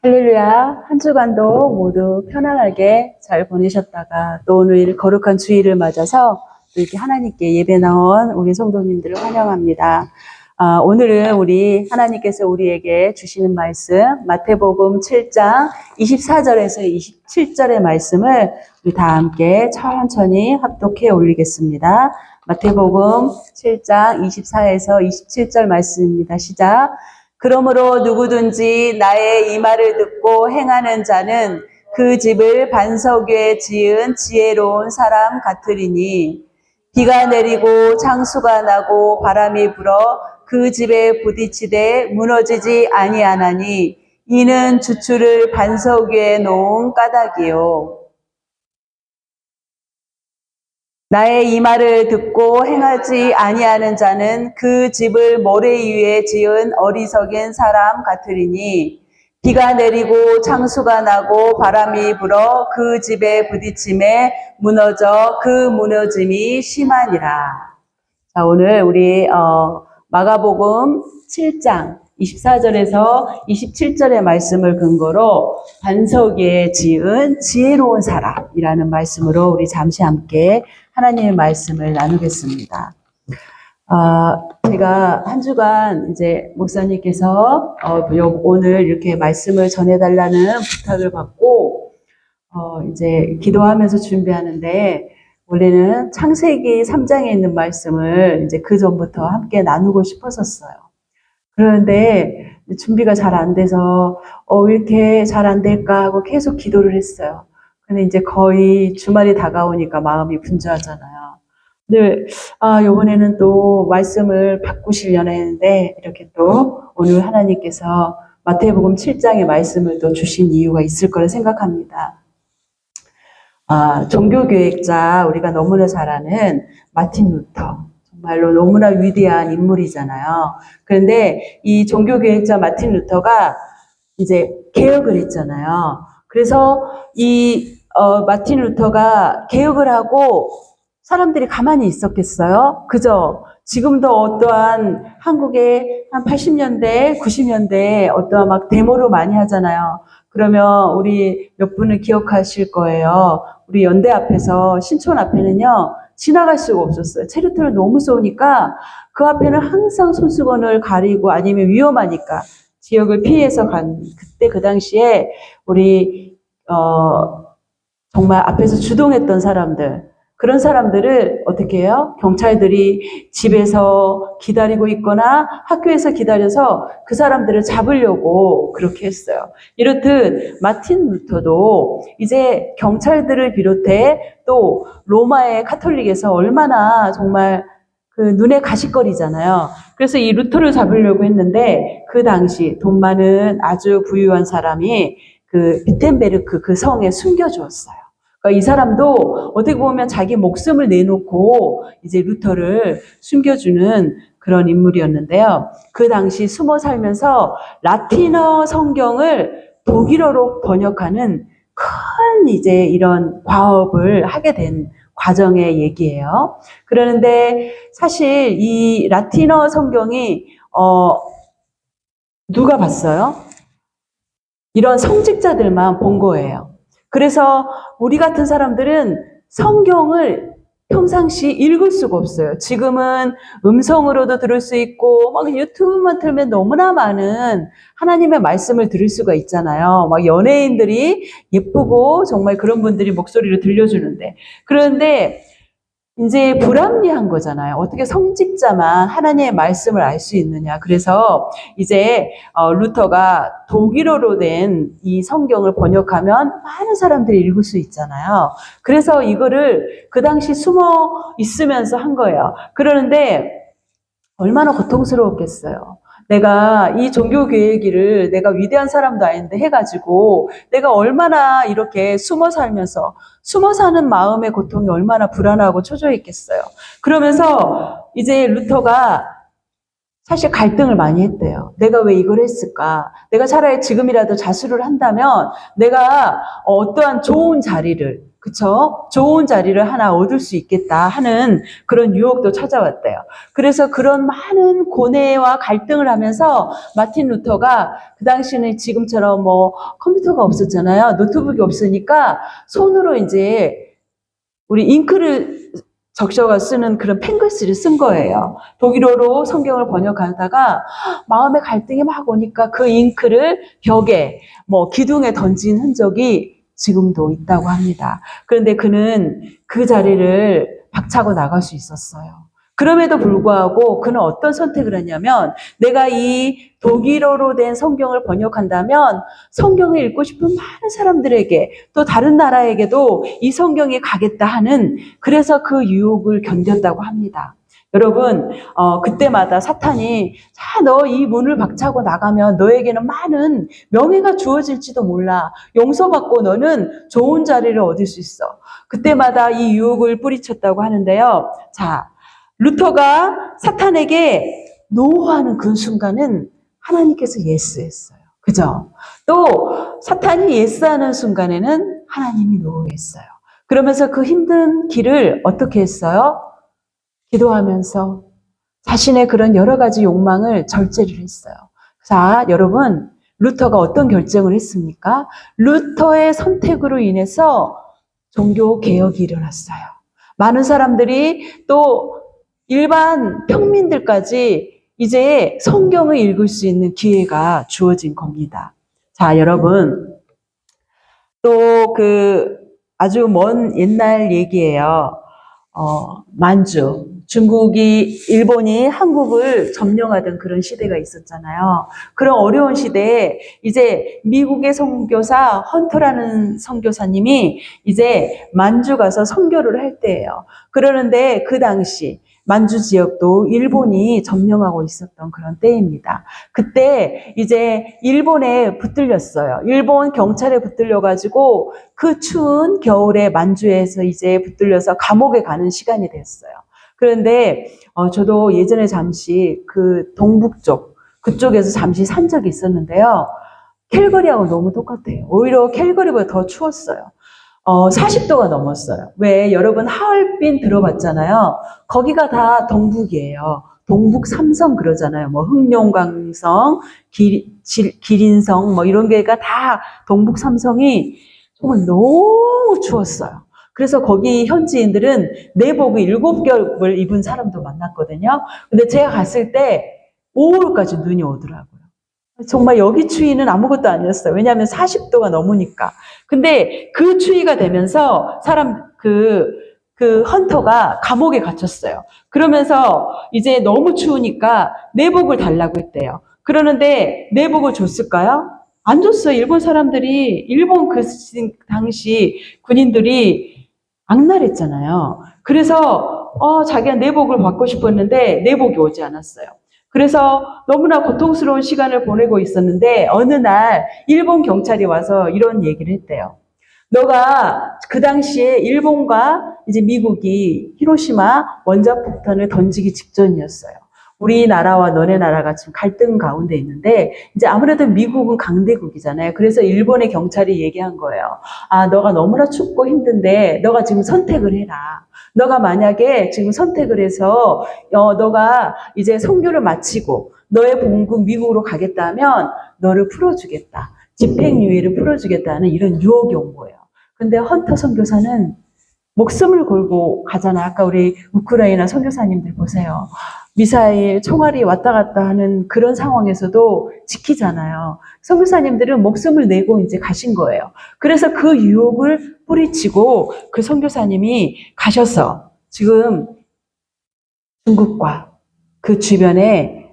할렐루야. 한 주간도 모두 편안하게 잘 보내셨다가 또 오늘 거룩한 주일을 맞아서 또 이렇게 하나님께 예배 나온 우리 성도님들을 환영합니다. 오늘은 우리 하나님께서 우리에게 주시는 말씀 마태복음 7장 24절에서 27절의 말씀을 우리 다 함께 천천히 합독해 올리겠습니다. 마태복음 7장 24에서 27절 말씀입니다. 시작. 그러므로 누구든지 나의 이 말을 듣고 행하는 자는 그 집을 반석 위에 지은 지혜로운 사람 같으리니 비가 내리고 창수가 나고 바람이 불어 그 집에 부딪히되 무너지지 아니하나니 이는 주추를 반석 위에 놓은 까닭이요. 나의 이 말을 듣고 행하지 아니하는 자는 그 집을 모래 위에 지은 어리석은 사람 같으리니 비가 내리고 창수가 나고 바람이 불어 그 집에 부딪힘에 무너져 그 무너짐이 심하니라. 자, 오늘 우리 마가복음 7장 24절에서 27절의 말씀을 근거로 반석 위에 지은 지혜로운 사람이라는 말씀으로 우리 잠시 함께 하나님의 말씀을 나누겠습니다. 제가 한 주간 이제 목사님께서 오늘 이렇게 말씀을 전해달라는 부탁을 받고 이제 기도하면서 준비하는데 원래는 창세기 3장에 있는 말씀을 이제 그 전부터 함께 나누고 싶었었어요. 그런데 준비가 잘 안 돼서 왜 이렇게 잘 안 될까 하고 계속 기도를 했어요. 근데 이제 거의 주말이 다가오니까 마음이 분주하잖아요. 근데 이번에는 또 말씀을 바꾸시려나 했는데 이렇게 또 오늘 하나님께서 마태복음 7장의 말씀을 또 주신 이유가 있을 거라 생각합니다. 종교교역자 우리가 너무나 잘 아는 마틴 루터, 정말로 너무나 위대한 인물이잖아요. 그런데 이 종교교역자 마틴 루터가 이제 개혁을 했잖아요. 그래서 이 마틴 루터가 개혁을 하고 사람들이 가만히 있었겠어요? 그죠? 지금도 어떠한 한국의 한 80년대, 90년대 어떠한 막 데모로 많이 하잖아요. 그러면 우리 몇 분을 기억하실 거예요. 우리 연대 앞에서, 신촌 앞에는요, 지나갈 수가 없었어요. 체류탄을 너무 쏘니까 그 앞에는 항상 손수건을 가리고 아니면 위험하니까 지역을 피해서 간, 그때 그 당시에 우리, 정말 앞에서 주동했던 사람들, 그런 사람들을 어떻게 해요? 경찰들이 집에서 기다리고 있거나 학교에서 기다려서 그 사람들을 잡으려고 그렇게 했어요. 이렇듯 마틴 루터도 이제 경찰들을 비롯해 또 로마의 카톨릭에서 얼마나 정말 그 눈에 가시거리잖아요. 그래서 이 루터를 잡으려고 했는데 그 당시 돈 많은 아주 부유한 사람이 그 비텐베르크 그 성에 숨겨주었어요. 그러니까 이 사람도 어떻게 보면 자기 목숨을 내놓고 이제 루터를 숨겨주는 그런 인물이었는데요. 그 당시 숨어 살면서 라틴어 성경을 독일어로 번역하는 큰 이제 이런 과업을 하게 된 과정의 얘기예요. 그러는데 사실 이 라틴어 성경이 누가 봤어요? 이런 성직자들만 본 거예요. 그래서 우리 같은 사람들은 성경을 평상시 읽을 수가 없어요. 지금은 음성으로도 들을 수 있고 막 유튜브만 틀면 너무나 많은 하나님의 말씀을 들을 수가 있잖아요. 막 연예인들이 예쁘고 정말 그런 분들이 목소리를 들려주는데 그런데 이제 불합리한 거잖아요. 어떻게 성직자만 하나님의 말씀을 알 수 있느냐. 그래서 이제 루터가 독일어로 된 이 성경을 번역하면 많은 사람들이 읽을 수 있잖아요. 그래서 이거를 그 당시 숨어 있으면서 한 거예요. 그러는데 얼마나 고통스러웠겠어요. 내가 이 종교교회기를 내가 위대한 사람도 아닌데 해가지고 내가 얼마나 이렇게 숨어 살면서 숨어 사는 마음의 고통이 얼마나 불안하고 초조했겠어요. 그러면서 이제 루터가 사실 갈등을 많이 했대요. 내가 왜 이걸 했을까? 내가 차라리 지금이라도 자수를 한다면 내가 어떠한 좋은 자리를 그쵸? 좋은 자리를 하나 얻을 수 있겠다 하는 그런 유혹도 찾아왔대요. 그래서 그런 많은 고뇌와 갈등을 하면서 마틴 루터가 그 당시는 지금처럼 뭐 컴퓨터가 없었잖아요. 노트북이 없으니까 손으로 이제 우리 잉크를 적셔가 쓰는 그런 펜글스를 쓴 거예요. 독일어로 성경을 번역하다가 마음의 갈등이 막 오니까 그 잉크를 벽에 뭐 기둥에 던진 흔적이 지금도 있다고 합니다. 그런데 그는 그 자리를 박차고 나갈 수 있었어요. 그럼에도 불구하고 그는 어떤 선택을 했냐면 내가 이 독일어로 된 성경을 번역한다면 성경을 읽고 싶은 많은 사람들에게 또 다른 나라에게도 이 성경이 가겠다 하는 그래서 그 유혹을 견뎠다고 합니다. 여러분 그때마다 사탄이 자, 너 이 문을 박차고 나가면 너에게는 많은 명예가 주어질지도 몰라. 용서받고 너는 좋은 자리를 얻을 수 있어. 그때마다 이 유혹을 뿌리쳤다고 하는데요. 자, 루터가 사탄에게 노하는 그 순간은 하나님께서 예스했어요. 그죠? 또 사탄이 예스하는 순간에는 하나님이 노했어요. 그러면서 그 힘든 길을 어떻게 했어요? 기도하면서 자신의 그런 여러 가지 욕망을 절제를 했어요. 자, 여러분, 루터가 어떤 결정을 했습니까? 루터의 선택으로 인해서 종교 개혁이 일어났어요. 많은 사람들이 또 일반 평민들까지 이제 성경을 읽을 수 있는 기회가 주어진 겁니다. 자, 여러분, 또 아주 먼 옛날 얘기예요. 만주. 일본이 한국을 점령하던 그런 시대가 있었잖아요. 그런 어려운 시대에 이제 미국의 선교사 헌터라는 선교사님이 이제 만주 가서 선교를 할 때예요. 그러는데 그 당시 만주 지역도 일본이 점령하고 있었던 그런 때입니다. 그때 이제 일본에 붙들렸어요. 일본 경찰에 붙들려가지고 그 추운 겨울에 만주에서 이제 붙들려서 감옥에 가는 시간이 됐어요. 그런데 저도 예전에 잠시 그 동북쪽 그쪽에서 잠시 산 적이 있었는데요. 캘거리하고 너무 똑같아요. 오히려 캘거리보다 더 추웠어요. 40도가 넘었어요. 왜 여러분 하얼빈 들어봤잖아요. 거기가 다 동북이에요. 동북 삼성 그러잖아요. 뭐 흑룡강성, 기린성 뭐 이런 게가 다 동북 삼성이 정말 너무 추웠어요. 그래서 거기 현지인들은 내복을 7겹을 입은 사람도 만났거든요. 근데 제가 갔을 때 5월까지 눈이 오더라고요. 정말 여기 추위는 아무것도 아니었어요. 왜냐하면 40도가 넘으니까. 근데 그 추위가 되면서 그 헌터가 감옥에 갇혔어요. 그러면서 이제 너무 추우니까 내복을 달라고 했대요. 그러는데 내복을 줬을까요? 안 줬어요. 일본 그 당시 군인들이 악랄했잖아요. 그래서 자기가 내복을 받고 싶었는데 내복이 오지 않았어요. 그래서 너무나 고통스러운 시간을 보내고 있었는데 어느 날 일본 경찰이 와서 이런 얘기를 했대요. 너가 그 당시에 일본과 이제 미국이 히로시마 원자폭탄을 던지기 직전이었어요. 우리나라와 너네 나라가 지금 갈등 가운데 있는데 이제 아무래도 미국은 강대국이잖아요. 그래서 일본의 경찰이 얘기한 거예요. 아, 너가 너무나 춥고 힘든데 너가 지금 선택을 해라. 너가 만약에 지금 선택을 해서 너가 이제 선교를 마치고 너의 본국 미국으로 가겠다면 너를 풀어주겠다. 집행유예를 풀어주겠다는 이런 유혹이 온 거예요. 근데 헌터 선교사는 목숨을 걸고 가잖아. 아까 우리 우크라이나 선교사님들 보세요. 미사일, 총알이 왔다 갔다 하는 그런 상황에서도 지키잖아요. 선교사님들은 목숨을 내고 이제 가신 거예요. 그래서 그 유혹을 뿌리치고 그 선교사님이 가셔서 지금 중국과 그 주변에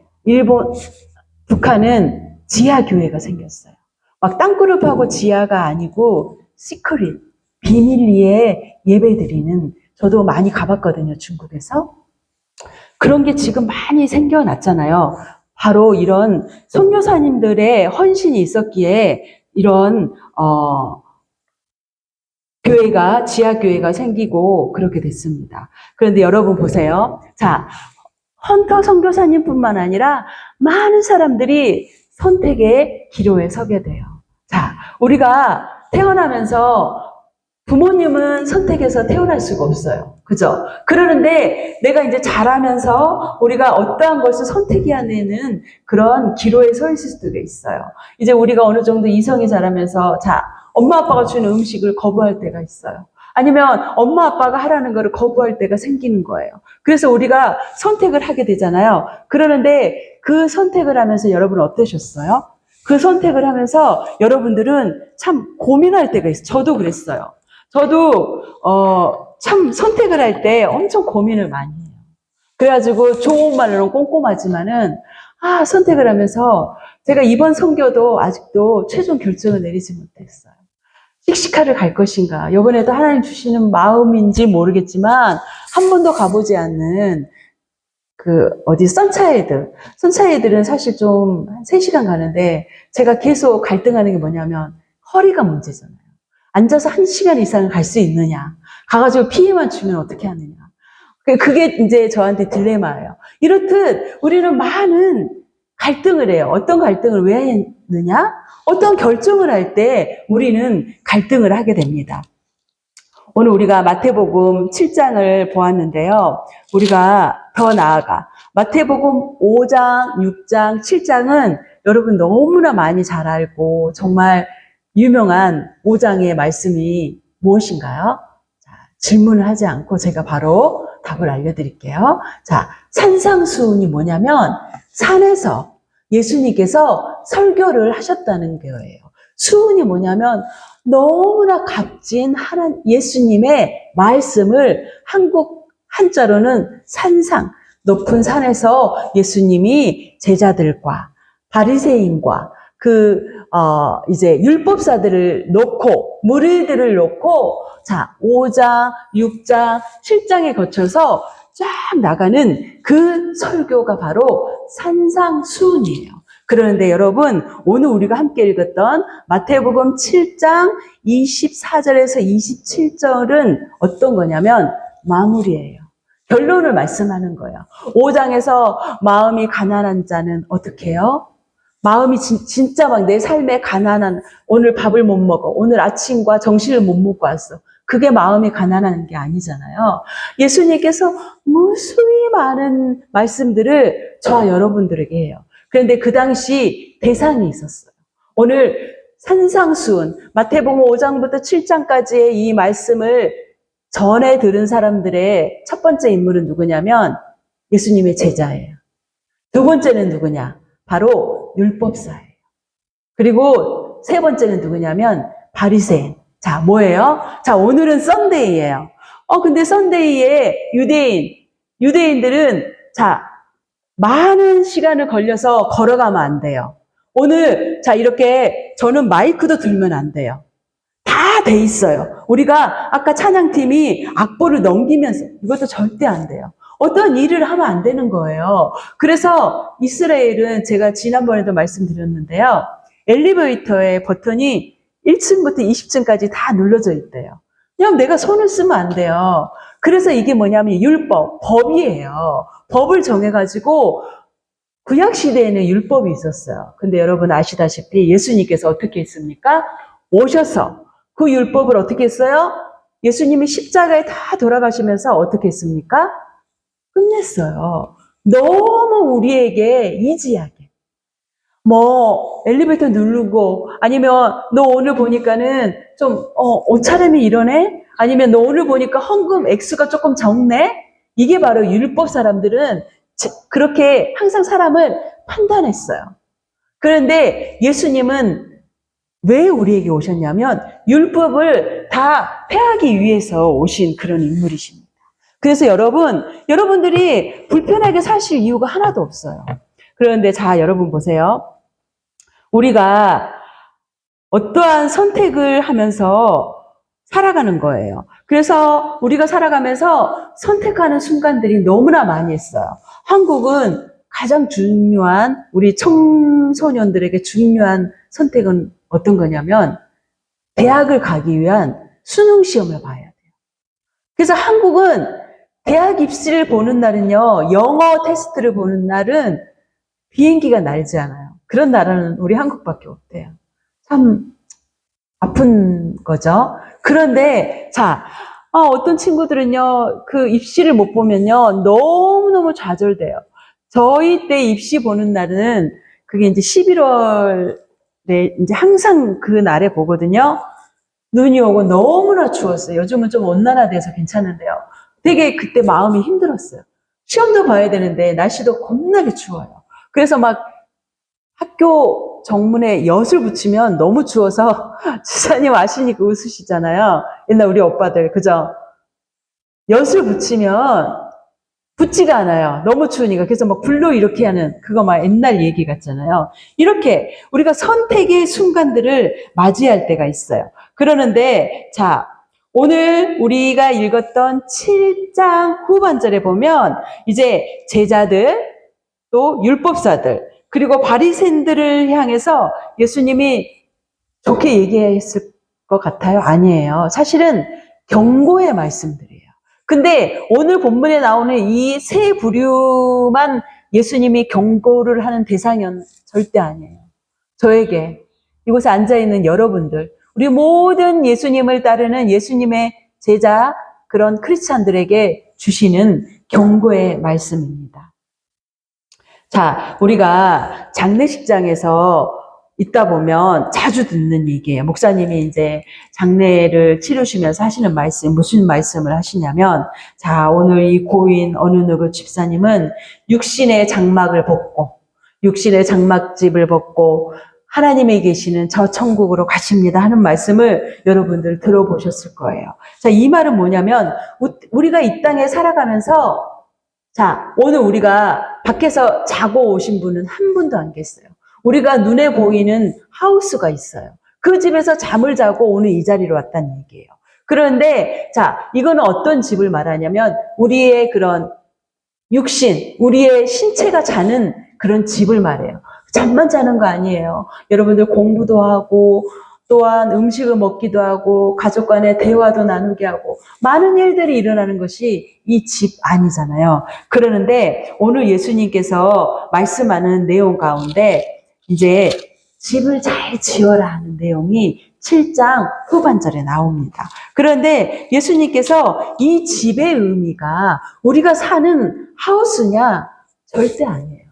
북한은 지하교회가 생겼어요. 막 땅그룹하고 지하가 아니고 시크릿, 비밀리에 예배드리는 저도 많이 가봤거든요. 중국에서. 그런 게 지금 많이 생겨났잖아요. 바로 이런 선교사님들의 헌신이 있었기에 이런 지하교회가 생기고 그렇게 됐습니다. 그런데 여러분 보세요. 자, 헌터 선교사님뿐만 아니라 많은 사람들이 선택의 기로에 서게 돼요. 자, 우리가 태어나면서 부모님은 선택해서 태어날 수가 없어요. 그죠? 그러는데 내가 이제 자라면서 우리가 어떠한 것을 선택해야 되는 그런 기로에 서 있을 수도 있어요. 이제 우리가 어느 정도 이성이 자라면서 엄마 아빠가 주는 음식을 거부할 때가 있어요. 아니면 엄마 아빠가 하라는 거를 거부할 때가 생기는 거예요. 그래서 우리가 선택을 하게 되잖아요. 그러는데 그 선택을 하면서 여러분 어떠셨어요? 그 선택을 하면서 여러분들은 참 고민할 때가 있어요. 저도 그랬어요. 저도 참 선택을 할 때 엄청 고민을 많이 해요. 그래가지고 좋은 말로 꼼꼼하지만은 선택을 하면서 제가 이번 선교도 아직도 최종 결정을 내리지 못했어요. 씩씩하를 갈 것인가. 이번에도 하나님 주시는 마음인지 모르겠지만 한 번도 가보지 않는 선차이드는 사실 좀 3시간 가는데 제가 계속 갈등하는 게 뭐냐면 허리가 문제잖아요. 앉아서 1시간 이상 갈 수 있느냐. 가가지고 피해만 주면 어떻게 하느냐. 그게 이제 저한테 딜레마예요. 이렇듯 우리는 많은 갈등을 해요. 어떤 갈등을 왜 했느냐? 어떤 결정을 할 때 우리는 갈등을 하게 됩니다. 오늘 우리가 마태복음 7장을 보았는데요. 우리가 더 나아가 마태복음 5장, 6장, 7장은 여러분 너무나 많이 잘 알고 정말 유명한 5장의 말씀이 무엇인가요? 질문을 하지 않고 제가 바로 답을 알려드릴게요. 산상수훈이 뭐냐면 산에서 예수님께서 설교를 하셨다는 거예요. 수훈이 뭐냐면 너무나 값진 예수님의 말씀을 한국 한자로는 산상, 높은 산에서 예수님이 제자들과 바리새인과 이제 율법사들을 놓고, 무리들을 놓고, 5장, 6장, 7장에 거쳐서 쫙 나가는 그 설교가 바로 산상수훈이에요. 그런데 여러분, 오늘 우리가 함께 읽었던 마태복음 7장 24절에서 27절은 어떤 거냐면 마무리예요. 결론을 말씀하는 거예요. 5장에서 마음이 가난한 자는 어떻게 해요? 마음이 진짜 막 내 삶에 가난한, 오늘 밥을 못 먹어. 오늘 아침과 정신을 못 먹고 왔어. 그게 마음이 가난한 게 아니잖아요. 예수님께서 무수히 많은 말씀들을 저와 여러분들에게 해요. 그런데 그 당시 대상이 있었어요. 오늘 산상수훈, 마태복음 5장부터 7장까지의 이 말씀을 전에 들은 사람들의 첫 번째 인물은 누구냐면 예수님의 제자예요. 두 번째는 누구냐? 바로 율법사예요. 그리고 세 번째는 누구냐면 바리새인. 뭐예요? 오늘은 썬데이예요. 근데 썬데이에 유대인들은 많은 시간을 걸려서 걸어가면 안 돼요. 오늘 이렇게 저는 마이크도 들면 안 돼요. 다 돼 있어요. 우리가 아까 찬양팀이 악보를 넘기면서 이것도 절대 안 돼요. 어떤 일을 하면 안 되는 거예요. 그래서 이스라엘은 제가 지난번에도 말씀드렸는데요. 엘리베이터의 버튼이 1층부터 20층까지 다 눌러져 있대요. 그냥 내가 손을 쓰면 안 돼요. 그래서 이게 뭐냐면 법이에요. 법을 정해가지고 구약시대에는 율법이 있었어요. 근데 여러분 아시다시피 예수님께서 어떻게 했습니까? 오셔서 그 율법을 어떻게 했어요? 예수님이 십자가에 다 돌아가시면서 어떻게 했습니까? 끝냈어요. 너무 우리에게 이지하게. 엘리베이터 누르고, 아니면 너 오늘 보니까는 옷차림이 이러네? 아니면 너 오늘 보니까 헌금 액수가 조금 적네? 이게 바로 율법 사람들은 그렇게 항상 사람을 판단했어요. 그런데 예수님은 왜 우리에게 오셨냐면 율법을 다 폐하기 위해서 오신 그런 인물이십니다. 그래서 여러분들이 불편하게 사실 이유가 하나도 없어요. 그런데 여러분 보세요. 우리가 어떠한 선택을 하면서 살아가는 거예요. 그래서 우리가 살아가면서 선택하는 순간들이 너무나 많이 있어요. 한국은 가장 중요한, 우리 청소년들에게 중요한 선택은 어떤 거냐면 대학을 가기 위한 수능 시험을 봐야 돼요. 그래서 한국은 대학 입시를 보는 날은요, 영어 테스트를 보는 날은 비행기가 날지 않아요. 그런 나라는 우리 한국밖에 없대요. 참 아픈 거죠. 그런데, 자, 어떤 친구들은요, 그 입시를 못 보면요, 너무너무 좌절돼요. 저희 때 입시 보는 날은, 그게 이제 11월에, 이제 항상 그 날에 보거든요. 눈이 오고 너무나 추웠어요. 요즘은 좀 온난화돼서 괜찮은데요. 되게 그때 마음이 힘들었어요. 시험도 봐야 되는데, 날씨도 겁나게 추워요. 그래서 막 학교 정문에 엿을 붙이면 너무 추워서 지사님 아시니까 웃으시잖아요. 옛날 우리 오빠들 그죠? 엿을 붙이면 붙지가 않아요. 너무 추우니까. 그래서 막 불로 이렇게 하는 그거 막 옛날 얘기 같잖아요. 이렇게 우리가 선택의 순간들을 맞이할 때가 있어요. 그러는데 자, 오늘 우리가 읽었던 7장 후반절에 보면 이제 제자들 또 율법사들 그리고 바리새인들을 향해서 예수님이 좋게 얘기했을 것 같아요? 아니에요. 사실은 경고의 말씀들이에요. 근데 오늘 본문에 나오는 이 세 부류만 예수님이 경고를 하는 대상은 절대 아니에요. 저에게, 이곳에 앉아있는 여러분들, 우리 모든 예수님을 따르는 예수님의 제자, 그런 크리스찬들에게 주시는 경고의 말씀입니다. 자, 우리가 장례식장에서 있다 보면 자주 듣는 얘기예요. 목사님이 이제 장례를 치르시면서 하시는 말씀, 무슨 말씀을 하시냐면, 자, 오늘 이 고인 어느 누구 집사님은 육신의 장막을 벗고, 육신의 장막집을 벗고, 하나님이 계시는 저 천국으로 가십니다 하는 말씀을 여러분들 들어보셨을 거예요. 자, 이 말은 뭐냐면, 우리가 이 땅에 살아가면서 자, 오늘 우리가 밖에서 자고 오신 분은 한 분도 안 계세요. 우리가 눈에 보이는 하우스가 있어요. 그 집에서 잠을 자고 오늘 이 자리로 왔다는 얘기예요. 그런데 자, 이거는 어떤 집을 말하냐면 우리의 그런 육신, 우리의 신체가 자는 그런 집을 말해요. 잠만 자는 거 아니에요. 여러분들 공부도 하고 또한 음식을 먹기도 하고 가족 간의 대화도 나누게 하고 많은 일들이 일어나는 것이 이 집 아니잖아요. 그러는데 오늘 예수님께서 말씀하는 내용 가운데 이제 집을 잘 지어라 하는 내용이 7장 후반절에 나옵니다. 그런데 예수님께서 이 집의 의미가 우리가 사는 하우스냐? 절대 아니에요.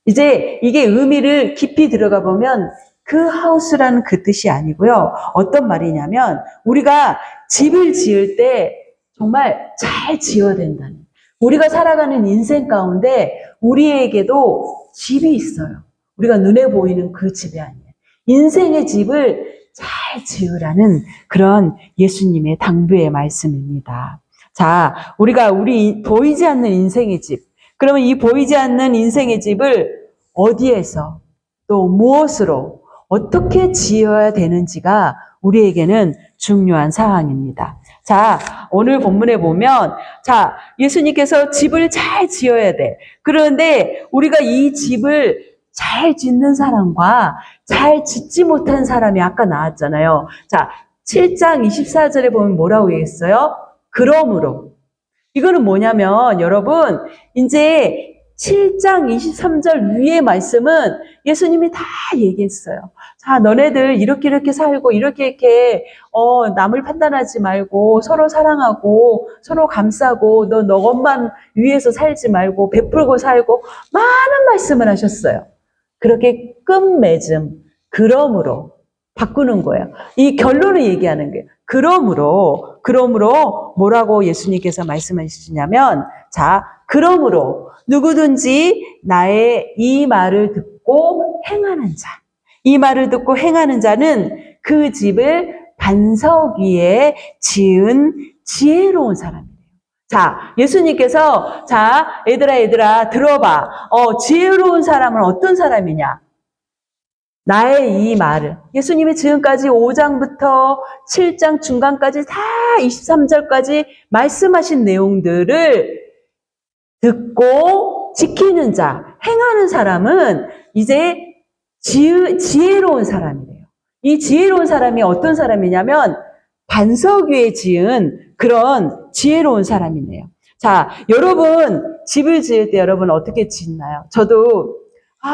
이제 이게 의미를 깊이 들어가 보면 그 하우스라는 그 뜻이 아니고요. 어떤 말이냐면 우리가 집을 지을 때 정말 잘 지어야 된다는. 우리가 살아가는 인생 가운데 우리에게도 집이 있어요. 우리가 눈에 보이는 그 집이 아니에요. 인생의 집을 잘 지으라는 그런 예수님의 당부의 말씀입니다. 자, 우리가 우리 보이지 않는 인생의 집. 그러면 이 보이지 않는 인생의 집을 어디에서 또 무엇으로 어떻게 지어야 되는지가 우리에게는 중요한 사항입니다. 자, 오늘 본문에 보면 자, 예수님께서 집을 잘 지어야 돼. 그런데 우리가 이 집을 잘 짓는 사람과 잘 짓지 못한 사람이 아까 나왔잖아요. 자, 7장 24절에 보면 뭐라고 얘기했어요? 그러므로. 이거는 뭐냐면 여러분 이제 7장 23절 위의 말씀은 예수님이 다 얘기했어요. 자, 너네들 이렇게 살고 이렇게 남을 판단하지 말고 서로 사랑하고 서로 감싸고 너 것만 위해서 살지 말고 베풀고 살고 많은 말씀을 하셨어요. 그렇게 끝맺음 그러므로 바꾸는 거예요. 이 결론을 얘기하는 거예요. 그러므로 뭐라고 예수님께서 말씀하시냐면 자, 그러므로 누구든지 나의 이 말을 듣고 행하는 자, 이 말을 듣고 행하는 자는 그 집을 반석 위에 지은 지혜로운 사람이에요. 자, 예수님께서 자, 얘들아 들어봐. 지혜로운 사람은 어떤 사람이냐? 나의 이 말을 예수님이 지금까지 5장부터 7장 중간까지 다 23절까지 말씀하신 내용들을 듣고 지키는 자, 행하는 사람은 이제 지혜로운 사람이래요. 이 지혜로운 사람이 어떤 사람이냐면 반석 위에 지은 그런 지혜로운 사람이네요. 자, 여러분 집을 지을 때 여러분 어떻게 짓나요? 저도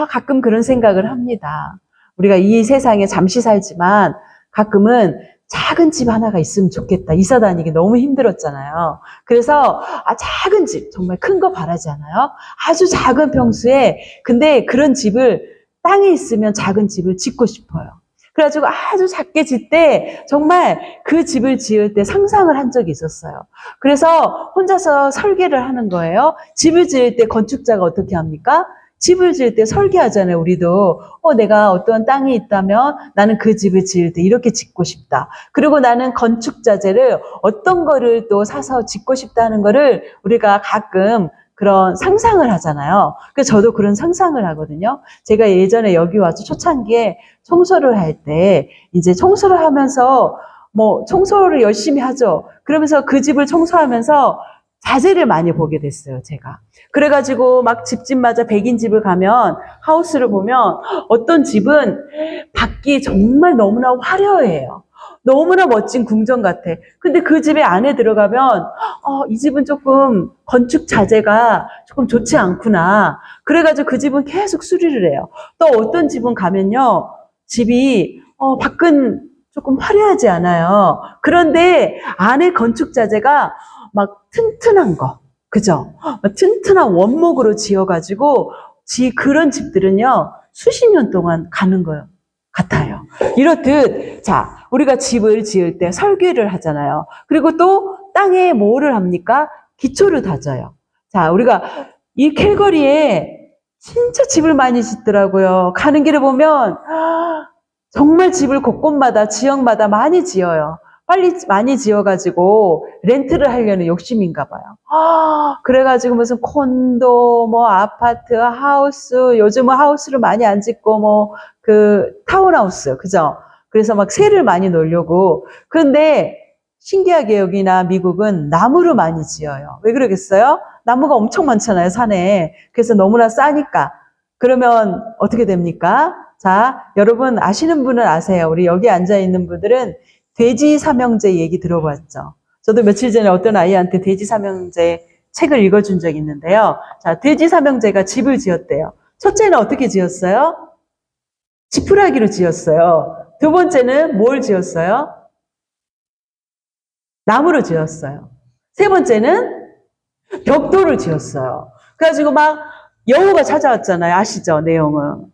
가끔 그런 생각을 합니다. 우리가 이 세상에 잠시 살지만 가끔은 작은 집 하나가 있으면 좋겠다. 이사 다니기 너무 힘들었잖아요. 그래서 작은 집, 정말 큰 거 바라지 않아요? 아주 작은 평수에, 근데 그런 집을 땅에 있으면 작은 집을 짓고 싶어요. 그래가지고 아주 작게 짓때 정말 그 집을 지을 때 상상을 한 적이 있었어요. 그래서 혼자서 설계를 하는 거예요. 집을 지을 때 건축자가 어떻게 합니까? 집을 지을 때 설계하잖아요, 우리도. 내가 어떤 땅이 있다면 나는 그 집을 지을 때 이렇게 짓고 싶다. 그리고 나는 건축 자재를 어떤 거를 또 사서 짓고 싶다는 거를 우리가 가끔 그런 상상을 하잖아요. 그래서 저도 그런 상상을 하거든요. 제가 예전에 여기 와서 초창기에 청소를 할 때 이제 청소를 하면서 청소를 열심히 하죠. 그러면서 그 집을 청소하면서 자재를 많이 보게 됐어요, 제가. 그래가지고 막 집집마다 백인 집을 가면 하우스를 보면 어떤 집은 밖이 정말 너무나 화려해요. 너무나 멋진 궁전 같아. 근데 그 집에 안에 들어가면 이 집은 조금 건축 자재가 조금 좋지 않구나. 그래가지고 그 집은 계속 수리를 해요. 또 어떤 집은 가면요, 집이 밖은 조금 화려하지 않아요. 그런데 안에 건축 자재가 막 튼튼한 거, 그죠? 튼튼한 원목으로 지어가지고 그런 집들은요 수십 년 동안 가는 거 같아요. 이렇듯 자, 우리가 집을 지을 때 설계를 하잖아요. 그리고 또 땅에 뭐를 합니까? 기초를 다져요. 자, 우리가 이 캘거리에 진짜 집을 많이 짓더라고요. 가는 길에 보면 정말 집을 곳곳마다 지역마다 많이 지어요. 빨리 많이 지어가지고 렌트를 하려는 욕심인가 봐요. 그래가지고 무슨 콘도, 아파트, 하우스, 요즘은 하우스를 많이 안 짓고 타운하우스, 그죠? 그래서 막 세를 많이 놓으려고. 그런데 신기하게 여기나 미국은 나무로 많이 지어요. 왜 그러겠어요? 나무가 엄청 많잖아요, 산에. 그래서 너무나 싸니까. 그러면 어떻게 됩니까? 자, 여러분 아시는 분은 아세요. 우리 여기 앉아있는 분들은 돼지 삼형제 얘기 들어봤죠? 저도 며칠 전에 어떤 아이한테 돼지 삼형제 책을 읽어준 적이 있는데요. 자, 돼지 삼형제가 집을 지었대요. 첫째는 어떻게 지었어요? 지푸라기로 지었어요. 두 번째는 뭘 지었어요? 나무로 지었어요. 세 번째는 벽돌을 지었어요. 그래가지고 막 여우가 찾아왔잖아요. 아시죠? 내용은.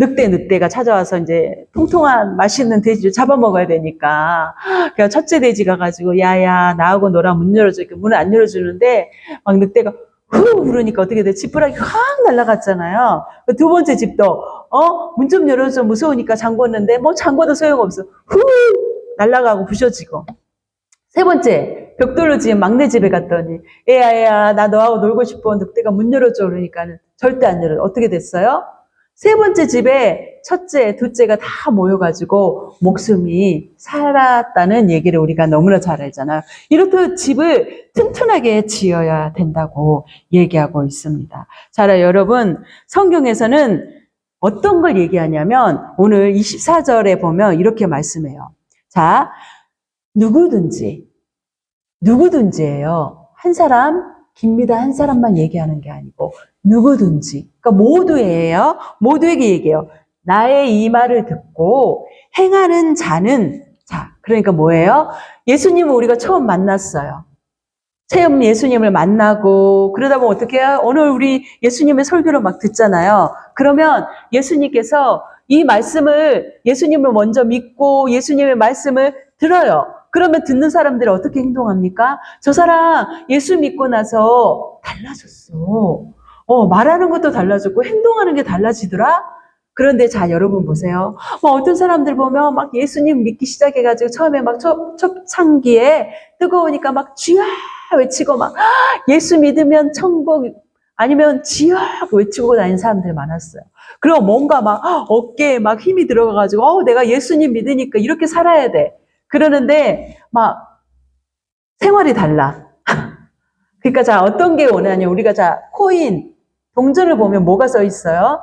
늑대가 찾아와서 이제 통통한 맛있는 돼지를 잡아먹어야 되니까. 그래서 첫째 돼지가 가지고 야야 나하고 너랑 문 열어줘. 문을 안 열어주는데 막 늑대가 후 부르니까 어떻게 돼? 지푸라기 확 날아갔잖아요. 두 번째 집도 문 좀 열어줘. 무서우니까 잠궜는데 잠궈도 소용없어. 후 날아가고 부셔지고. 세 번째, 벽돌로 지은 막내 집에 갔더니 애야 나 너하고 놀고 싶어. 늑대가 문 열어줘. 그러니까는 절대 안 열어. 어떻게 됐어요? 세 번째 집에 첫째, 둘째가 다 모여가지고 목숨이 살았다는 얘기를 우리가 너무나 잘 알잖아요. 이렇게 집을 튼튼하게 지어야 된다고 얘기하고 있습니다. 자, 여러분, 성경에서는 어떤 걸 얘기하냐면 오늘 24절에 보면 이렇게 말씀해요. 자, 누구든지예요. 한 사람, 깁니다. 한 사람만 얘기하는 게 아니고 누구든지, 그러니까 모두예요. 모두에게 얘기해요. 나의 이 말을 듣고 행하는 자는, 자, 그러니까 뭐예요? 예수님을 우리가 처음 만났어요. 처음 예수님을 만나고 그러다 보면 어떻게 해요? 오늘 우리 예수님의 설교를 막 듣잖아요. 그러면 예수님께서 이 말씀을, 예수님을 먼저 믿고 예수님의 말씀을 들어요. 그러면 듣는 사람들이 어떻게 행동합니까? 저 사람 예수 믿고 나서 달라졌어. 말하는 것도 달라졌고 행동하는 게 달라지더라? 그런데 자, 여러분 보세요. 어떤 사람들 보면 막 예수님 믿기 시작해가지고 처음에 막 초창기에 뜨거우니까 막 주여 외치고 막 예수 믿으면 천국 아니면 지옥 외치고 다니는 사람들이 많았어요. 그리고 뭔가 막 어깨에 막 힘이 들어가가지고 내가 예수님 믿으니까 이렇게 살아야 돼. 그러는데 막 생활이 달라. 그러니까 자, 어떤 게 원하냐? 우리가 자, 코인 동전을 보면 뭐가 써 있어요?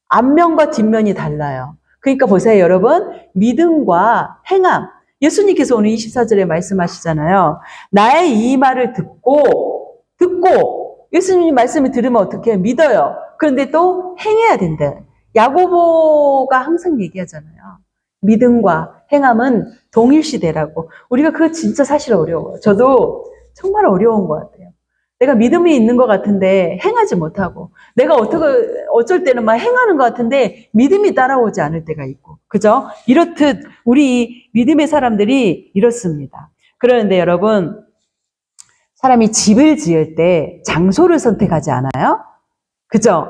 앞면과 뒷면이 달라요. 그러니까 보세요, 여러분. 믿음과 행함. 예수님께서 오늘 24절에 말씀하시잖아요. 나의 이 말을 듣고 예수님 말씀을 들으면 어떻게 해요? 믿어요. 그런데 또 행해야 된다. 야고보가 항상 얘기하잖아요. 믿음과 행함은 동일시되라고. 우리가 그거 진짜 사실 어려워요. 저도 정말 어려운 것 같아요. 내가 믿음이 있는 것 같은데 행하지 못하고, 내가 어쩔 때는 막 행하는 것 같은데 믿음이 따라오지 않을 때가 있고, 그죠? 이렇듯 우리 믿음의 사람들이 이렇습니다. 그런데 여러분, 사람이 집을 지을 때 장소를 선택하지 않아요? 그죠?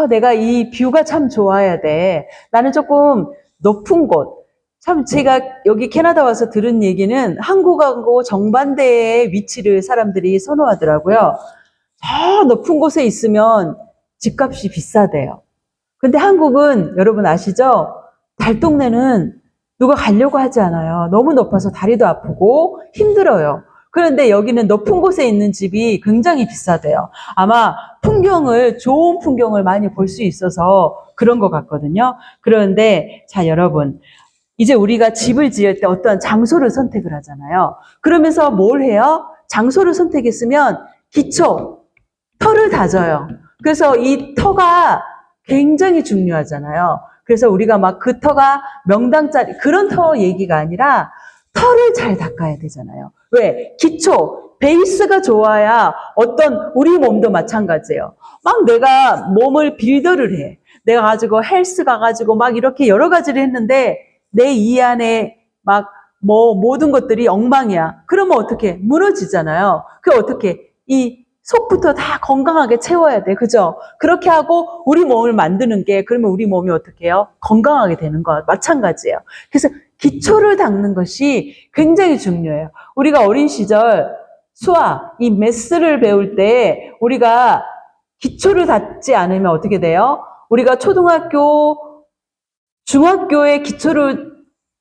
내가 이 뷰가 참 좋아야 돼. 나는 조금 높은 곳. 참 제가 여기 캐나다 와서 들은 얘기는 한국하고 정반대의 위치를 사람들이 선호하더라고요. 저 높은 곳에 있으면 집값이 비싸대요. 근데 한국은 여러분 아시죠? 달동네는 누가 가려고 하지 않아요. 너무 높아서 다리도 아프고 힘들어요. 그런데 여기는 높은 곳에 있는 집이 굉장히 비싸대요. 아마 좋은 풍경을 많이 볼 수 있어서 그런 것 같거든요. 그런데 자, 여러분. 이제 우리가 집을 지을 때 어떤 장소를 선택을 하잖아요. 그러면서 뭘 해요? 장소를 선택했으면 터를 다져요. 그래서 이 터가 굉장히 중요하잖아요. 그래서 우리가 막 그 터가 명당짜리 그런 터 얘기가 아니라 터를 잘 닦아야 되잖아요. 왜? 베이스가 좋아야 우리 몸도 마찬가지예요. 막 내가 몸을 빌더를 해. 내가 가지고 헬스 가가지고 막 이렇게 여러 가지를 했는데 내 이 안에 막 모든 것들이 엉망이야. 그러면 어떻게? 무너지잖아요. 어떻게? 이 속부터 다 건강하게 채워야 돼. 그죠? 그렇게 하고 우리 몸을 만드는 게 그러면 우리 몸이 어떻게 해요? 건강하게 되는 거와 마찬가지예요. 그래서 기초를 닦는 것이 굉장히 중요해요. 우리가 어린 시절 이 매스를 배울 때 우리가 기초를 닦지 않으면 어떻게 돼요? 우리가 초등학교, 중학교의 기초를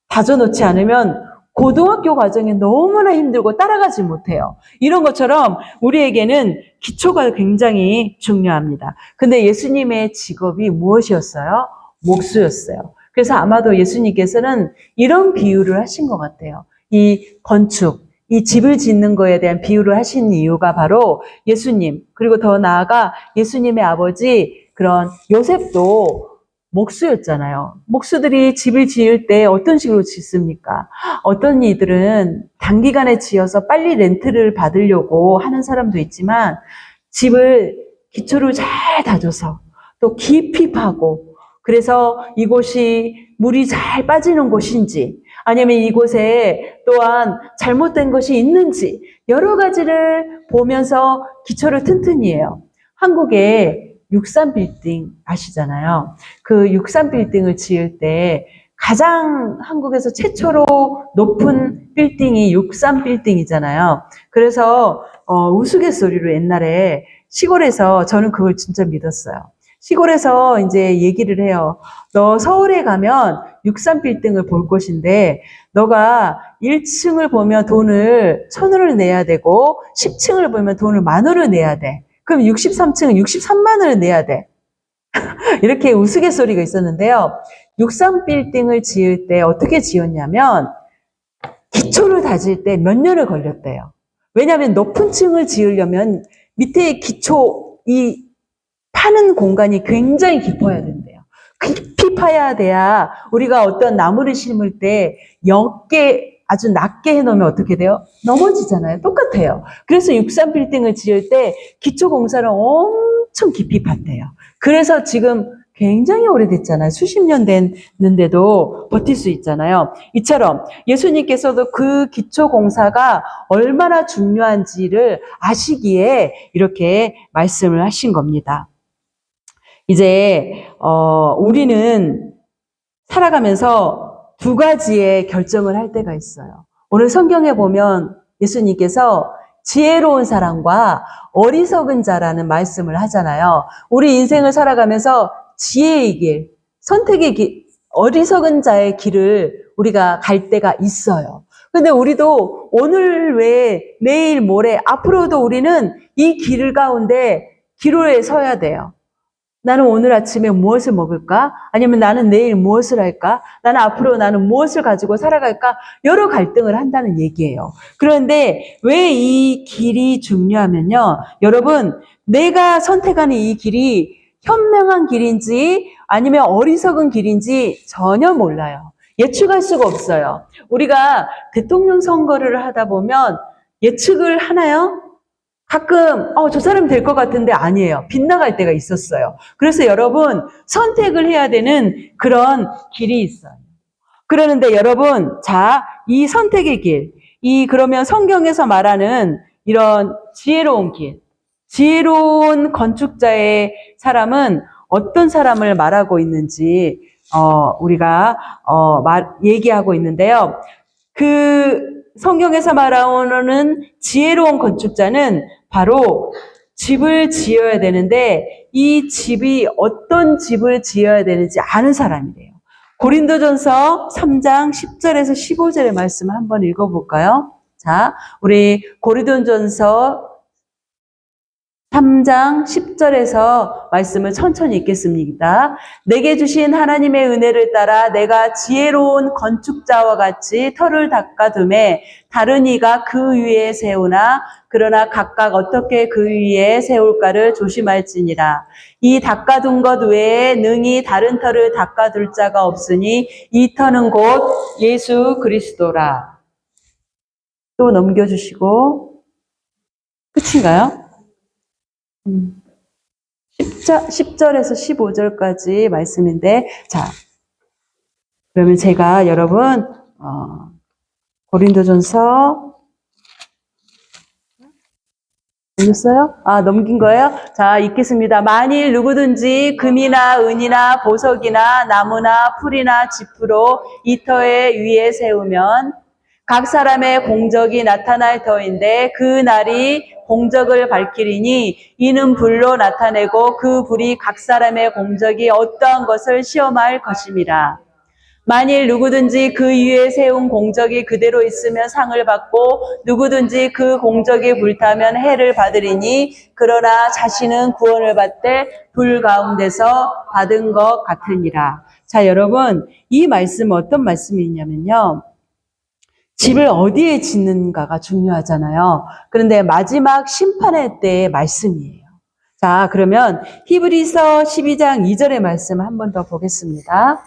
다져놓지 않으면 고등학교 과정에 너무나 힘들고 따라가지 못해요. 이런 것처럼 우리에게는 기초가 굉장히 중요합니다. 근데 예수님의 직업이 무엇이었어요? 목수였어요. 그래서 아마도 예수님께서는 이런 비유를 하신 것 같아요. 이 집을 짓는 거에 대한 비유를 하신 이유가 바로 예수님, 그리고 더 나아가 예수님의 아버지 그런 요셉도 목수였잖아요. 목수들이 집을 지을 때 어떤 식으로 짓습니까? 어떤 이들은 단기간에 지어서 빨리 렌트를 받으려고 하는 사람도 있지만 집을 기초를 잘 다져서 또 깊이 파고 그래서 이곳이 물이 잘 빠지는 곳인지 아니면 이곳에 또한 잘못된 것이 있는지 여러 가지를 보면서 기초를 튼튼히 해요. 한국에 63빌딩 아시잖아요. 그 63빌딩을 지을 때 가장 한국에서 최초로 높은 빌딩이 63빌딩이잖아요. 그래서 우스갯소리로 옛날에 시골에서 저는 그걸 진짜 믿었어요. 시골에서 이제 얘기를 해요. 너 서울에 가면 63빌딩을 볼 것인데 너가 1층을 보면 돈을 1,000원을 내야 되고 10층을 보면 돈을 10,000원을 내야 돼. 그럼 63층은 63만 원을 내야 돼. 이렇게 우스갯소리가 있었는데요. 63빌딩을 지을 때 어떻게 지었냐면 기초를 다질 때 몇 년을 걸렸대요. 왜냐하면 높은 층을 지으려면 밑에 이 파는 공간이 굉장히 깊어야 된대요. 깊이 파야 돼야 우리가 어떤 나무를 심을 때 아주 낮게 해놓으면 어떻게 돼요? 넘어지잖아요. 똑같아요. 그래서 63빌딩을 지을 때 기초공사를 엄청 깊이 팠대요. 그래서 지금 굉장히 오래됐잖아요. 수십 년 됐는데도 버틸 수 있잖아요. 이처럼 예수님께서도 그 기초공사가 얼마나 중요한지를 아시기에 이렇게 말씀을 하신 겁니다. 이제 우리는 살아가면서 두 가지의 결정을 할 때가 있어요. 오늘 성경에 보면 예수님께서 지혜로운 사람과 어리석은 자라는 말씀을 하잖아요. 우리 인생을 살아가면서 지혜의 길, 선택의 길, 어리석은 자의 길을 우리가 갈 때가 있어요. 근데 우리도 오늘 외에 내일 모레 앞으로도 우리는 이 길 가운데 기로에 서야 돼요. 나는 오늘 아침에 무엇을 먹을까? 아니면 나는 내일 무엇을 할까? 나는 무엇을 가지고 살아갈까? 여러 갈등을 한다는 얘기예요. 그런데 왜 이 길이 중요하면요. 여러분, 내가 선택하는 이 길이 현명한 길인지 아니면 어리석은 길인지 전혀 몰라요. 예측할 수가 없어요. 우리가 대통령 선거를 하다 보면 예측을 하나요? 가끔 저 사람 될 것 같은데 아니에요. 빗나갈 때가 있었어요. 그래서 여러분 선택을 해야 되는 그런 길이 있어요. 그러는데 여러분, 자, 이 선택의 길, 그러면 성경에서 말하는 이런 지혜로운 길, 지혜로운 건축자의 사람은 어떤 사람을 말하고 있는지, 우리가, 얘기하고 있는데요. 그 성경에서 말하는 지혜로운 건축자는 바로 집을 지어야 되는데, 이 집이 어떤 집을 지어야 되는지 아는 사람이래요. 고린도전서 3장 10절에서 15절의 말씀 한번 읽어볼까요? 자, 우리 고린도전서 3장 10절에서 말씀을 천천히 읽겠습니다. 내게 주신 하나님의 은혜를 따라 내가 지혜로운 건축자와 같이 터를 닦아둠에 다른 이가 그 위에 세우나 그러나 각각 어떻게 그 위에 세울까를 조심할지니라. 이 닦아둔 것 외에 능히 다른 터를 닦아둘 자가 없으니 이 터는 곧 예수 그리스도라. 또 넘겨주시고 끝인가요? 10절에서 15절까지 말씀인데, 자, 그러면 제가 여러분, 고린도전서, 보셨어요? 넘긴 거예요? 자, 읽겠습니다. 만일 누구든지 금이나 은이나 보석이나 나무나 풀이나 지프로 이 터에 위에 세우면 각 사람의 공적이 나타날 터인데 그 날이 공적을 밝히리니 이는 불로 나타내고 그 불이 각 사람의 공적이 어떠한 것을 시험할 것임이라. 만일 누구든지 그 위에 세운 공적이 그대로 있으면 상을 받고 누구든지 그 공적이 불타면 해를 받으리니 그러나 자신은 구원을 받되 불 가운데서 받은 것 같으니라. 자, 여러분, 이 말씀은 어떤 말씀이냐면요. 집을 어디에 짓는가가 중요하잖아요. 그런데 마지막 심판의 때의 말씀이에요. 자, 그러면 히브리서 12장 2절의 말씀 한 번 더 보겠습니다.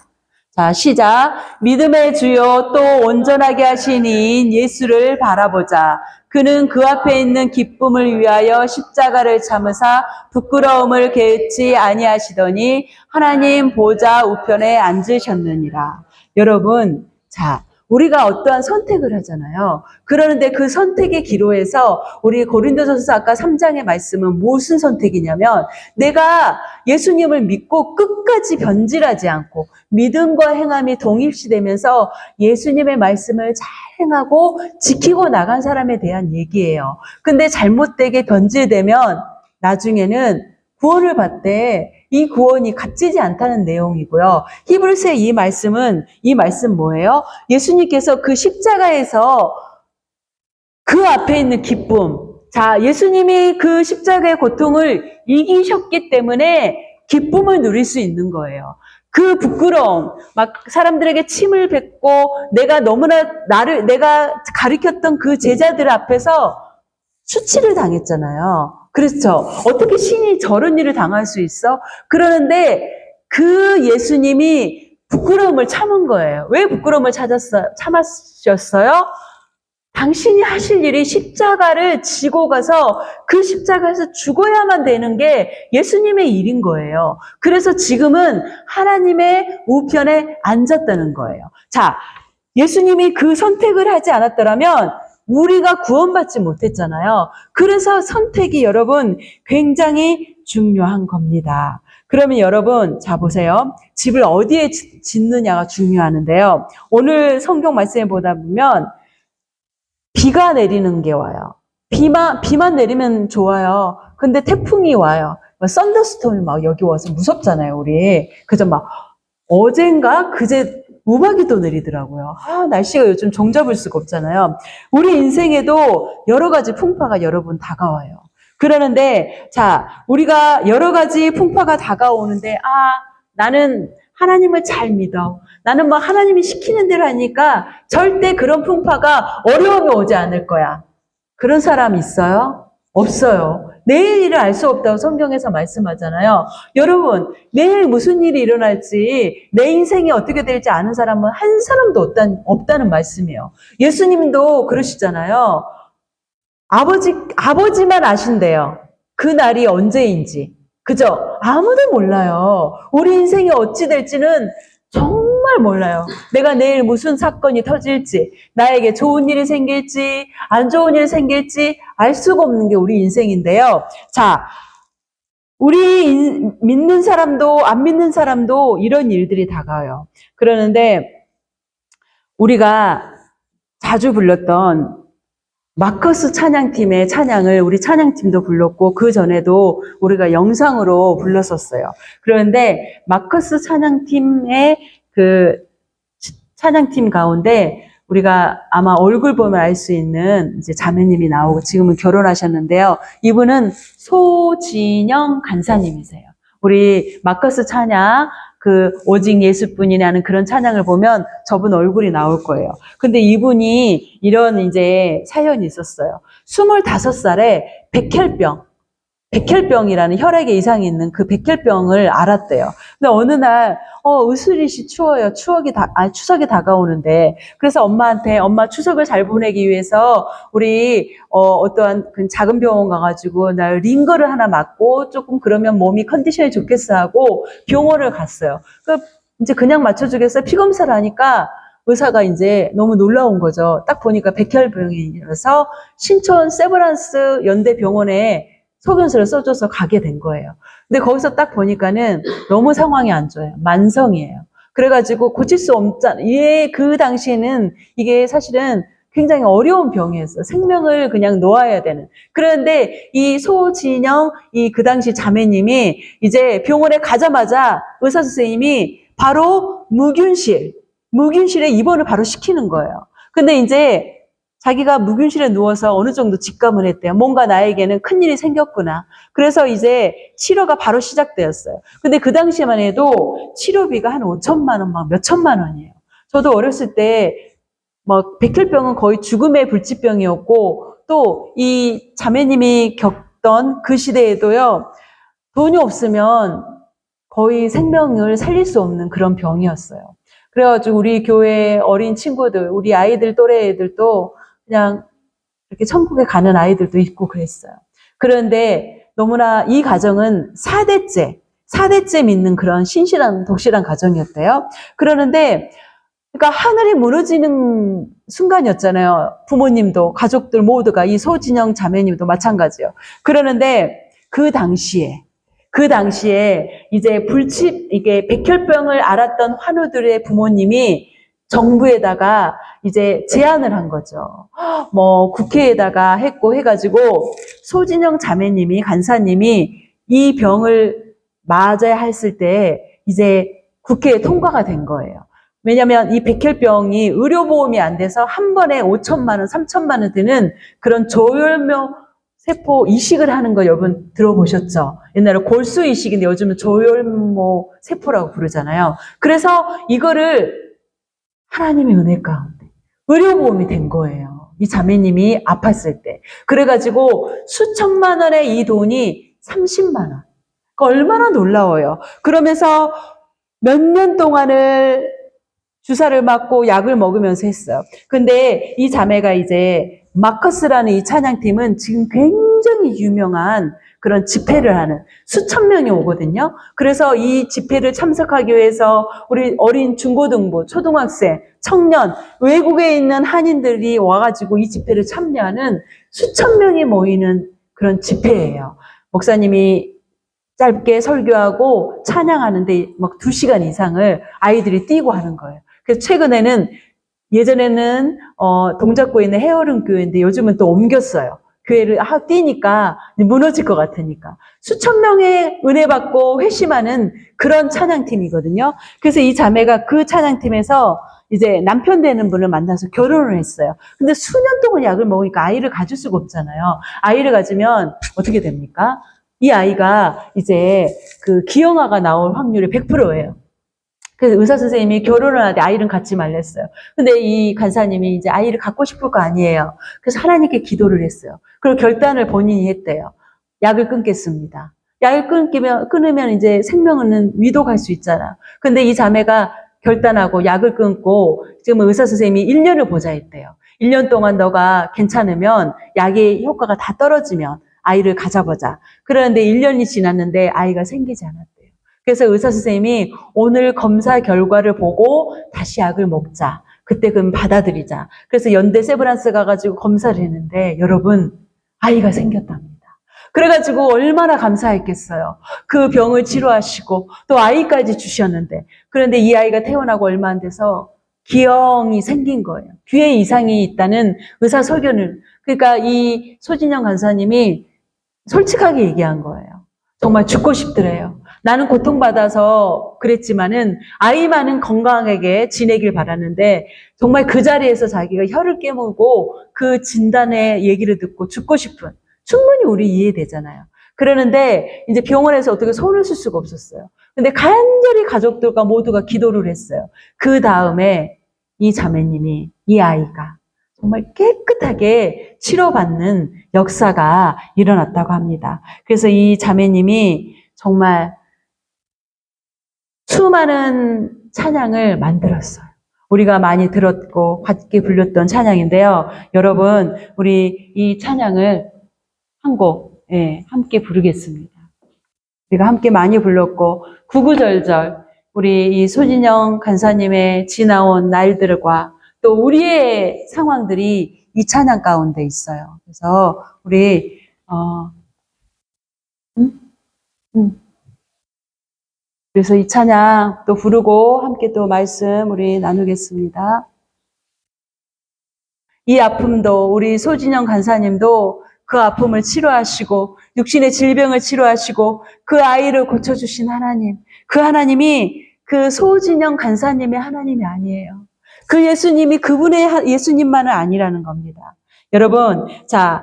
자, 시작. 믿음의 주요 또 온전하게 하신 이인 예수를 바라보자. 그는 그 앞에 있는 기쁨을 위하여 십자가를 참으사 부끄러움을 개의치 아니하시더니 하나님 보좌 우편에 앉으셨느니라. 여러분, 자, 우리가 어떠한 선택을 하잖아요. 그러는데 그 선택의 기로에서 우리 고린도전서 아까 3장의 말씀은 무슨 선택이냐면 내가 예수님을 믿고 끝까지 변질하지 않고 믿음과 행함이 동일시되면서 예수님의 말씀을 잘 행하고 지키고 나간 사람에 대한 얘기예요. 근데 잘못되게 변질되면 나중에는 구원을 받되 이 구원이 값지지 않다는 내용이고요. 히브리서의 이 말씀 뭐예요? 예수님께서 그 십자가에서 그 앞에 있는 기쁨. 자, 예수님이 그 십자가의 고통을 이기셨기 때문에 기쁨을 누릴 수 있는 거예요. 그 부끄러움, 막 사람들에게 침을 뱉고 내가 너무나 내가 가르쳤던 그 제자들 앞에서 수치를 당했잖아요. 그렇죠. 어떻게 신이 저런 일을 당할 수 있어? 그러는데 그 예수님이 부끄러움을 참은 거예요. 왜 부끄러움을 참았어요? 당신이 하실 일이 십자가를 지고 가서 그 십자가에서 죽어야만 되는 게 예수님의 일인 거예요. 그래서 지금은 하나님의 우편에 앉았다는 거예요. 자, 예수님이 그 선택을 하지 않았더라면 우리가 구원받지 못했잖아요. 그래서 선택이 여러분 굉장히 중요한 겁니다. 그러면 여러분, 자 보세요. 집을 어디에 짓느냐가 중요하는데요. 오늘 성경 말씀에 보다 보면 비가 내리는 게 와요. 비만 내리면 좋아요. 근데 태풍이 와요. 썬더스톰이 막 여기 와서 무섭잖아요, 우리. 그죠? 막 어젠가 그제 우박이도 내리더라고요. 날씨가 요즘 종잡을 수가 없잖아요. 우리 인생에도 여러 가지 풍파가 여러분 다가와요. 그러는데, 자, 우리가 여러 가지 풍파가 다가오는데, 나는 하나님을 잘 믿어. 나는 뭐 하나님이 시키는 대로 하니까 절대 그런 풍파가 어려움이 오지 않을 거야. 그런 사람 있어요? 없어요. 내일 일을 알 수 없다고 성경에서 말씀하잖아요. 여러분, 내일 무슨 일이 일어날지, 내 인생이 어떻게 될지 아는 사람은 한 사람도 없다는 말씀이에요. 예수님도 그러시잖아요. 아버지만 아신대요. 그 날이 언제인지. 그죠? 아무도 몰라요. 우리 인생이 어찌 될지는 정말 몰라요. 내가 내일 무슨 사건이 터질지, 나에게 좋은 일이 생길지, 안 좋은 일이 생길지 알 수가 없는 게 우리 인생인데요. 자, 믿는 사람도 안 믿는 사람도 이런 일들이 다가와요. 그러는데 우리가 자주 불렀던 마커스 찬양팀의 찬양을 우리 찬양팀도 불렀고 그 전에도 우리가 영상으로 불렀었어요. 그런데 마커스 찬양팀의 그 찬양팀 가운데 우리가 아마 얼굴 보면 알 수 있는 이제 자매님이 나오고 지금은 결혼하셨는데요. 이분은 소진영 간사님이세요. 우리 마커스 찬양 그 오직 예수뿐이라는 그런 찬양을 보면 저분 얼굴이 나올 거예요. 근데 이분이 이런 이제 사연이 있었어요. 25살에 백혈병이라는 혈액에 이상이 있는 그 백혈병을 알았대요. 근데 어느 날 으스릿이 추워요. 추석이 다가오는데 그래서 엄마한테 엄마 추석을 잘 보내기 위해서 우리 어떠한 그 작은 병원 가가지고 나 링거를 하나 맞고 조금 그러면 몸이 컨디션이 좋겠어 하고 병원을 갔어요. 이제 그냥 맞춰주겠어요. 피 검사를 하니까 의사가 이제 너무 놀라운 거죠. 딱 보니까 백혈병이라서 신촌 세브란스 연대병원에 소견서를 써줘서 가게 된 거예요. 근데 거기서 딱 보니까는 너무 상황이 안 좋아요. 만성이에요. 그래가지고 고칠 수 없잖아요. 그 당시에는 이게 사실은 굉장히 어려운 병이었어요. 생명을 그냥 놓아야 되는. 그런데 이 소진영, 그 당시 자매님이 이제 병원에 가자마자 의사 선생님이 바로 무균실에 입원을 바로 시키는 거예요. 근데 이제 자기가 무균실에 누워서 어느 정도 직감을 했대요. 뭔가 나에게는 큰일이 생겼구나. 그래서 이제 치료가 바로 시작되었어요. 근데 그 당시에만 해도 치료비가 한 5천만 원, 막 몇천만 원이에요. 저도 어렸을 때 백혈병은 거의 죽음의 불치병이었고 또 이 자매님이 겪던 그 시대에도요. 돈이 없으면 거의 생명을 살릴 수 없는 그런 병이었어요. 그래가지고 우리 교회 어린 친구들, 우리 아이들 또래 애들도 그냥 이렇게 천국에 가는 아이들도 있고 그랬어요. 그런데 너무나 이 가정은 4대째 믿는 그런 신실한 독실한 가정이었대요. 그러는데 그러니까 하늘이 무너지는 순간이었잖아요. 부모님도 가족들 모두가 이 소진영 자매님도 마찬가지예요. 그러는데 그 당시에 이제 이게 백혈병을 앓았던 환우들의 부모님이 정부에다가 이제 제안을 한 거죠. 국회에다가 했고 해가지고 소진영 자매님이 간사님이 이 병을 맞아야 했을 때 이제 국회에 통과가 된 거예요. 왜냐하면 이 백혈병이 의료보험이 안 돼서 한 번에 5천만 원, 3천만 원 드는 그런 조혈모 세포 이식을 하는 거 여러분 들어보셨죠? 옛날에 골수 이식인데 요즘은 조혈모 세포라고 부르잖아요. 그래서 이거를 하나님의 은혜 가운데 의료보험이 된 거예요. 이 자매님이 아팠을 때. 그래가지고 수천만 원의 이 돈이 30만 원. 그러니까 얼마나 놀라워요. 그러면서 몇 년 동안을 주사를 맞고 약을 먹으면서 했어요. 근데 이 자매가 이제 마커스라는 이 찬양팀은 지금 굉장히 유명한 그런 집회를 하는 수천 명이 오거든요. 그래서 이 집회를 참석하기 위해서 우리 어린 중고등부, 초등학생, 청년, 외국에 있는 한인들이 와가지고 이 집회를 참여하는 수천 명이 모이는 그런 집회예요. 목사님이 짧게 설교하고 찬양하는데 막 2시간 이상을 아이들이 뛰고 하는 거예요. 그래서 최근에는 예전에는 동작구에 있는 헤어름 교회인데 요즘은 또 옮겼어요. 교회를 뛰니까 무너질 것 같으니까. 수천 명의 은혜 받고 회심하는 그런 찬양팀이거든요. 그래서 이 자매가 그 찬양팀에서 이제 남편 되는 분을 만나서 결혼을 했어요. 근데 수년 동안 약을 먹으니까 아이를 가질 수가 없잖아요. 아이를 가지면 어떻게 됩니까? 이 아이가 이제 그 기형아가 나올 확률이 100%예요. 그래서 의사 선생님이 결혼을 하되 아이를 갖지 말랬어요. 근데 이 간사님이 이제 아이를 갖고 싶을 거 아니에요. 그래서 하나님께 기도를 했어요. 그리고 결단을 본인이 했대요. 약을 끊겠습니다. 약을 끊으면 이제 생명은 위독할 수 있잖아. 근데 이 자매가 결단하고 약을 끊고 지금 의사 선생님이 1년을 보자 했대요. 1년 동안 너가 괜찮으면 약의 효과가 다 떨어지면 아이를 가져보자. 그런데 1년이 지났는데 아이가 생기지 않았대요. 그래서 의사 선생님이 오늘 검사 결과를 보고 다시 약을 먹자. 그때 그럼 받아들이자. 그래서 연대 세브란스 가가지고 검사를 했는데 여러분 아이가 생겼답니다. 그래가지고 얼마나 감사했겠어요. 그 병을 치료하시고 또 아이까지 주셨는데 그런데 이 아이가 태어나고 얼마 안 돼서 기형이 생긴 거예요. 귀에 이상이 있다는 의사 소견을. 그러니까 이 소진영 간사님이 솔직하게 얘기한 거예요. 정말 죽고 싶더래요. 나는 고통받아서 그랬지만은 아이만은 건강하게 지내길 바랐는데 정말 그 자리에서 자기가 혀를 깨물고 그 진단의 얘기를 듣고 죽고 싶은 충분히 우리 이해되잖아요. 그러는데 이제 병원에서 어떻게 손을 쓸 수가 없었어요. 근데 간절히 가족들과 모두가 기도를 했어요. 그 다음에 이 자매님이 이 아이가 정말 깨끗하게 치료받는 역사가 일어났다고 합니다. 그래서 이 자매님이 정말 수많은 찬양을 만들었어요. 우리가 많이 들었고 함께 불렸던 찬양인데요. 여러분, 우리 이 찬양을 한 곡, 함께 부르겠습니다. 우리가 함께 많이 불렀고 구구절절 우리 이 소진영 간사님의 지나온 날들과 또 우리의 상황들이 이 찬양 가운데 있어요. 그래서 우리 음? 그래서 이 찬양 또 부르고 함께 또 말씀 우리 나누겠습니다. 이 아픔도 우리 소진영 간사님도 그 아픔을 치료하시고 육신의 질병을 치료하시고 그 아이를 고쳐주신 하나님, 그 하나님이 그 소진영 간사님의 하나님이 아니에요. 그 예수님이 그분의 예수님만은 아니라는 겁니다. 여러분, 자,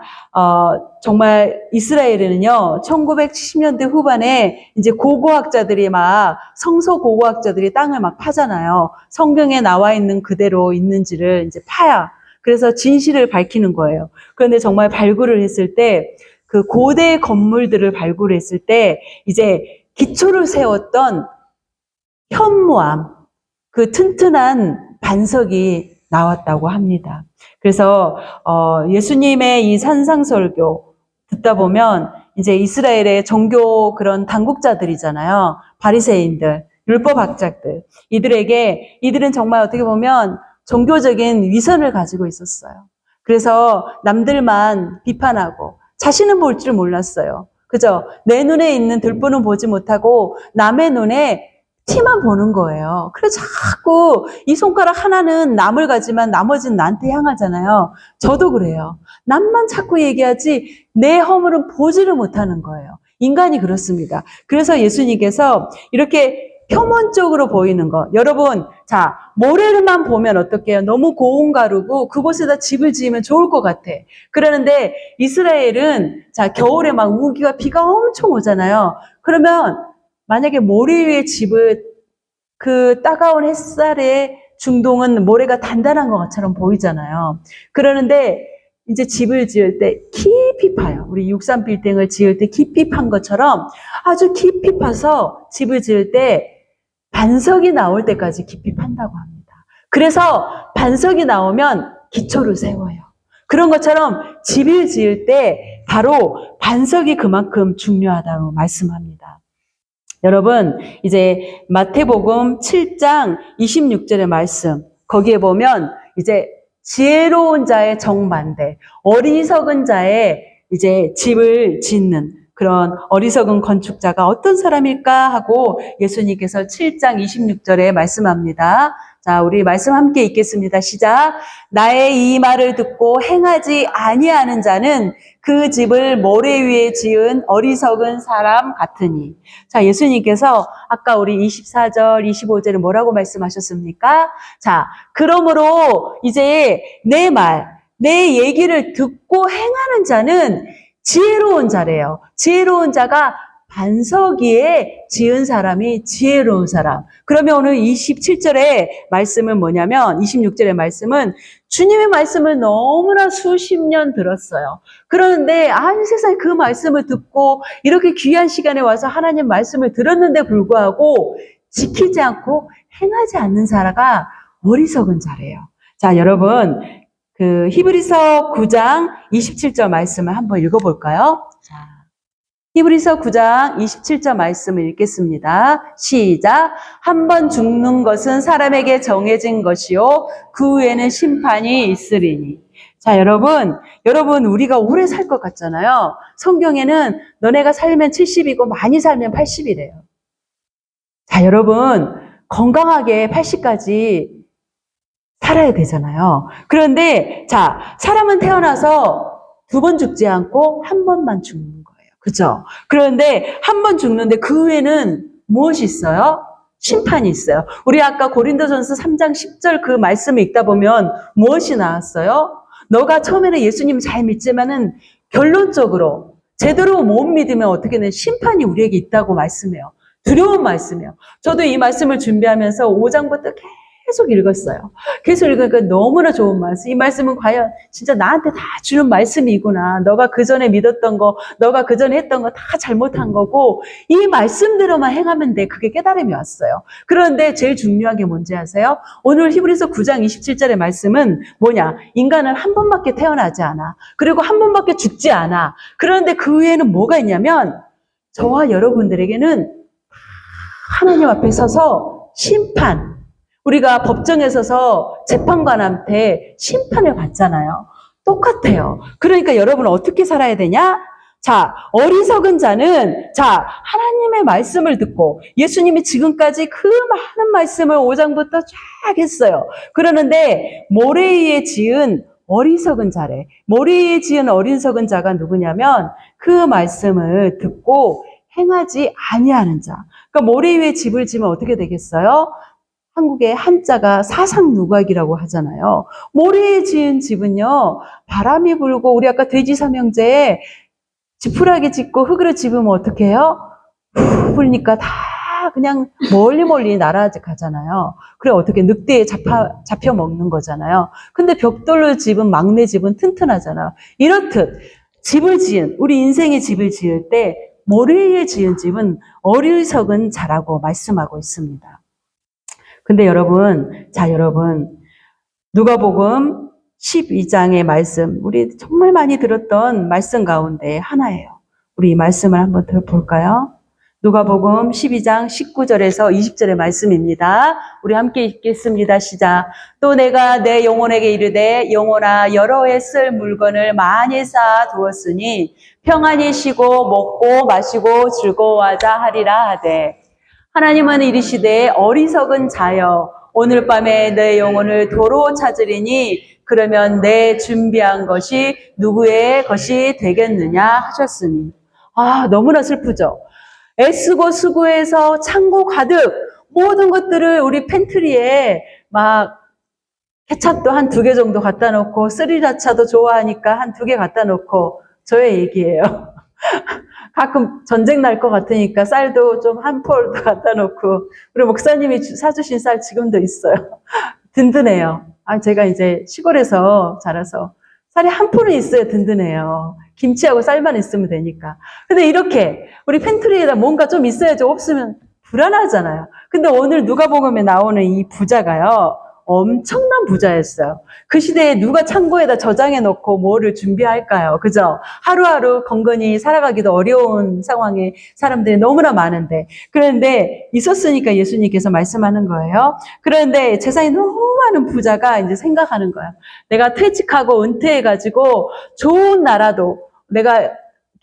정말 이스라엘에는요, 1970년대 후반에 이제 고고학자들이 막, 성서 고고학자들이 땅을 막 파잖아요. 성경에 나와 있는 그대로 있는지를 이제 파야. 그래서 진실을 밝히는 거예요. 그런데 정말 발굴을 했을 때, 그 고대 건물들을 발굴했을 때, 이제 기초를 세웠던 현무암, 그 튼튼한 반석이 나왔다고 합니다. 그래서 예수님의 이 산상설교 듣다 보면 이제 이스라엘의 종교 그런 당국자들이잖아요. 바리새인들, 율법학자들. 이들은 정말 어떻게 보면 종교적인 위선을 가지고 있었어요. 그래서 남들만 비판하고 자신은 볼 줄 몰랐어요. 그죠? 내 눈에 있는 들보는 보지 못하고 남의 눈에 티만 보는 거예요. 그래서 자꾸 이 손가락 하나는 남을 가지만 나머지는 나한테 향하잖아요. 저도 그래요. 남만 자꾸 얘기하지 내 허물은 보지를 못하는 거예요. 인간이 그렇습니다. 그래서 예수님께서 이렇게 표면적으로 보이는 거. 여러분, 자, 모래를만 보면 어떡해요? 너무 고운 가루고 그곳에다 집을 지으면 좋을 것 같아. 그러는데 이스라엘은 자, 겨울에 막 우기가 비가 엄청 오잖아요. 그러면 만약에 모래 위에 집을 그 따가운 햇살에 중동은 모래가 단단한 것처럼 보이잖아요. 그러는데 이제 집을 지을 때 깊이 파요. 우리 63 빌딩을 지을 때 깊이 판 것처럼 아주 깊이 파서 집을 지을 때 반석이 나올 때까지 깊이 판다고 합니다. 그래서 반석이 나오면 기초를 세워요. 그런 것처럼 집을 지을 때 바로 반석이 그만큼 중요하다고 말씀합니다. 여러분, 이제 마태복음 7장 26절의 말씀, 거기에 보면 이제 지혜로운 자의 정반대, 어리석은 자의 이제 집을 짓는 그런 어리석은 건축자가 어떤 사람일까 하고 예수님께서 7장 26절에 말씀합니다. 자, 우리 말씀 함께 읽겠습니다. 시작. 나의 이 말을 듣고 행하지 아니하는 자는 그 집을 모래 위에 지은 어리석은 사람 같으니. 자, 예수님께서 아까 우리 24절, 25절에 뭐라고 말씀하셨습니까? 자, 그러므로 이제 내 말, 내 얘기를 듣고 행하는 자는 지혜로운 자래요. 지혜로운 자가 반석위에 지은 사람이 지혜로운 사람. 그러면 오늘 27절의 말씀은 뭐냐면 26절의 말씀은 주님의 말씀을 너무나 수십 년 들었어요. 그러는데 세상에 그 말씀을 듣고 이렇게 귀한 시간에 와서 하나님 말씀을 들었는데 불구하고 지키지 않고 행하지 않는 자가 어리석은 자래요. 자, 여러분 그 히브리서 9장 27절 말씀을 한번 읽어볼까요? 자, 히브리서 9장 27절 말씀을 읽겠습니다. 시작. 한 번 죽는 것은 사람에게 정해진 것이요 그 후에는 심판이 있으리니. 자, 여러분 우리가 오래 살 것 같잖아요. 성경에는 너네가 살면 70이고 많이 살면 80이래요. 자, 여러분 건강하게 80까지 살아야 되잖아요. 그런데 자, 사람은 태어나서 두 번 죽지 않고 한 번만 죽는 거예요. 그죠? 그런데 한 번 죽는데 그 후에는 무엇이 있어요? 심판이 있어요. 우리 아까 고린도전서 3장 10절 그 말씀을 읽다 보면 무엇이 나왔어요? 너가 처음에는 예수님 잘 믿지만은 결론적으로 제대로 못 믿으면 어떻게든 심판이 우리에게 있다고 말씀해요. 두려운 말씀이에요. 저도 이 말씀을 준비하면서 5장부터 계속 읽었어요. 계속 읽으니까 너무나 좋은 말씀. 이 말씀은 과연 진짜 나한테 다 주는 말씀이구나. 너가 그전에 믿었던 거, 너가 그전에 했던 거 다 잘못한 거고 이 말씀대로만 행하면 돼. 그게 깨달음이 왔어요. 그런데 제일 중요한 게 뭔지 아세요? 오늘 히브리서 9장 27절의 말씀은 뭐냐? 인간은 한 번밖에 태어나지 않아. 그리고 한 번밖에 죽지 않아. 그런데 그 후에는 뭐가 있냐면 저와 여러분들에게는 하나님 앞에 서서 심판, 우리가 법정에 서서 재판관한테 심판을 받잖아요. 똑같아요. 그러니까 여러분 어떻게 살아야 되냐? 자, 어리석은 자는 자, 하나님의 말씀을 듣고 예수님이 지금까지 그 많은 말씀을 5장부터 쫙 했어요. 그러는데 모래 위에 지은 어리석은 자래. 모래 위에 지은 어리석은 자가 누구냐면 그 말씀을 듣고 행하지 아니하는 자. 그러니까 모래 위에 집을 지면 어떻게 되겠어요? 한국의 한자가 사상누각이라고 하잖아요. 모래에 지은 집은요, 바람이 불고, 우리 아까 돼지 삼형제에 지푸라기 짓고 흙으로 집으면 어떻게 해요? 후 불니까 다 그냥 멀리 날아가잖아요. 그래, 어떻게 늑대에 잡혀 먹는 거잖아요. 근데 벽돌로 집은 막내 집은 튼튼하잖아요. 이렇듯 우리 인생의 집을 지을 때 모래에 지은 집은 어리석은 자라고 말씀하고 있습니다. 근데 여러분, 누가복음 12장의 말씀, 우리 정말 많이 들었던 말씀 가운데 하나예요. 우리 이 말씀을 한번 들어볼까요? 누가복음 12장 19절에서 20절의 말씀입니다. 우리 함께 읽겠습니다. 시작. 또 내가 내 영혼에게 이르되 영혼아 여러 해 쓸 물건을 많이 쌓아 두었으니 평안히 쉬고 먹고 마시고 즐거워하자 하리라 하되 하나님은 이르시되 어리석은 자여 오늘 밤에 내 영혼을 도로 찾으리니 그러면 내 준비한 것이 누구의 것이 되겠느냐 하셨으니. 너무나 슬프죠. 애쓰고 수고해서 창고 가득 모든 것들을 우리 팬트리에 막 케찹도 한 2개 정도 갖다 놓고 스리라차도 좋아하니까 한 2개 갖다 놓고 저의 얘기예요. 가끔 전쟁 날 것 같으니까 쌀도 좀 한 폴 갖다 놓고 우리 목사님이 사주신 쌀 지금도 있어요. 든든해요. 제가 이제 시골에서 자라서 쌀이 한 폴은 있어야 든든해요. 김치하고 쌀만 있으면 되니까. 근데 이렇게 우리 팬트리에다 뭔가 좀 있어야지 없으면 불안하잖아요. 근데 오늘 누가복음에 나오는 이 부자가요. 엄청난 부자였어요. 그 시대에 누가 창고에다 저장해 놓고 뭐를 준비할까요? 그죠? 하루하루 건건히 살아가기도 어려운 상황에 사람들이 너무나 많은데. 그런데 있었으니까 예수님께서 말씀하는 거예요. 그런데 재산이 너무 많은 부자가 이제 생각하는 거야. 내가 퇴직하고 은퇴해가지고 좋은 나라도 내가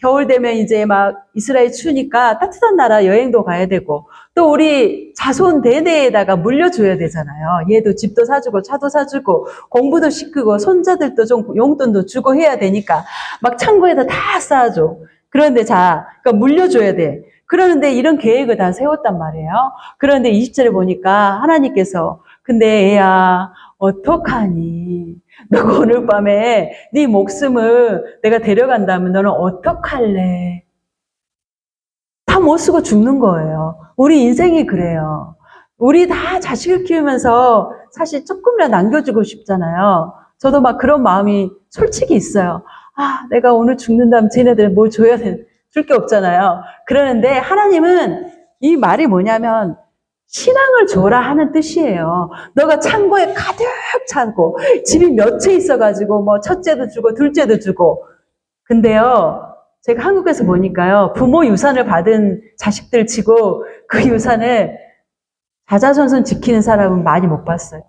겨울 되면 이제 막 이스라엘 추우니까 따뜻한 나라 여행도 가야 되고 또 우리 자손 대대에다가 물려줘야 되잖아요. 얘도 집도 사주고 차도 사주고 공부도 시키고 손자들도 좀 용돈도 주고 해야 되니까 막 창고에다 다 쌓아줘. 그런데 그러니까 물려줘야 돼. 그러는데 이런 계획을 다 세웠단 말이에요. 그런데 20절에 보니까 하나님께서 근데 애야 어떡하니? 너가 오늘 밤에 네 목숨을 내가 데려간다면 너는 어떡할래? 다 못 쓰고 죽는 거예요. 우리 인생이 그래요. 우리 다 자식을 키우면서 사실 조금이라도 남겨주고 싶잖아요. 저도 막 그런 마음이 솔직히 있어요. 아, 내가 오늘 죽는다면 쟤네들 뭘 줘야 돼? 줄 게 없잖아요. 그러는데 하나님은 이 말이 뭐냐면 신앙을 줘라 하는 뜻이에요. 너가 창고에 가득 차고 집이 몇 채 있어가지고 뭐 첫째도 주고 둘째도 주고. 근데요, 제가 한국에서 보니까요, 부모 유산을 받은 자식들 치고 그 유산을 자자손손 지키는 사람은 많이 못 봤어요.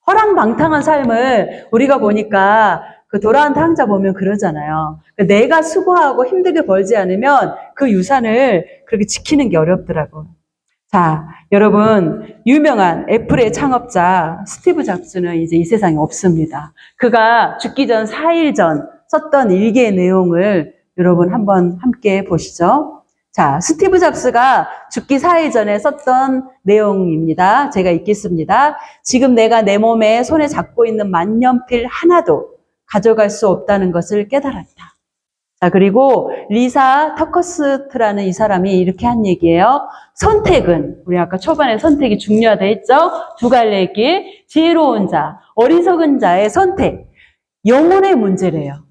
허랑방탕한 삶을 우리가 보니까 그 도라한테 항자 보면 그러잖아요. 내가 수고하고 힘들게 벌지 않으면 그 유산을 그렇게 지키는 게 어렵더라고요. 자, 여러분, 유명한 애플의 창업자 스티브 잡스는 이제 이 세상에 없습니다. 그가 죽기 전 4일 전 썼던 일기의 내용을 여러분 한번 함께 보시죠. 자, 스티브 잡스가 죽기 4일 전에 썼던 내용입니다. 제가 읽겠습니다. 지금 내가 내 몸에 손에 잡고 있는 만년필 하나도 가져갈 수 없다는 것을 깨달았다. 자, 그리고 리사 터커스트라는 이 사람이 이렇게 한 얘기예요. 선택은, 우리 아까 초반에 선택이 중요하다 했죠? 두 갈래의 길, 지혜로운 자, 어리석은 자의 선택, 영혼의 문제래요.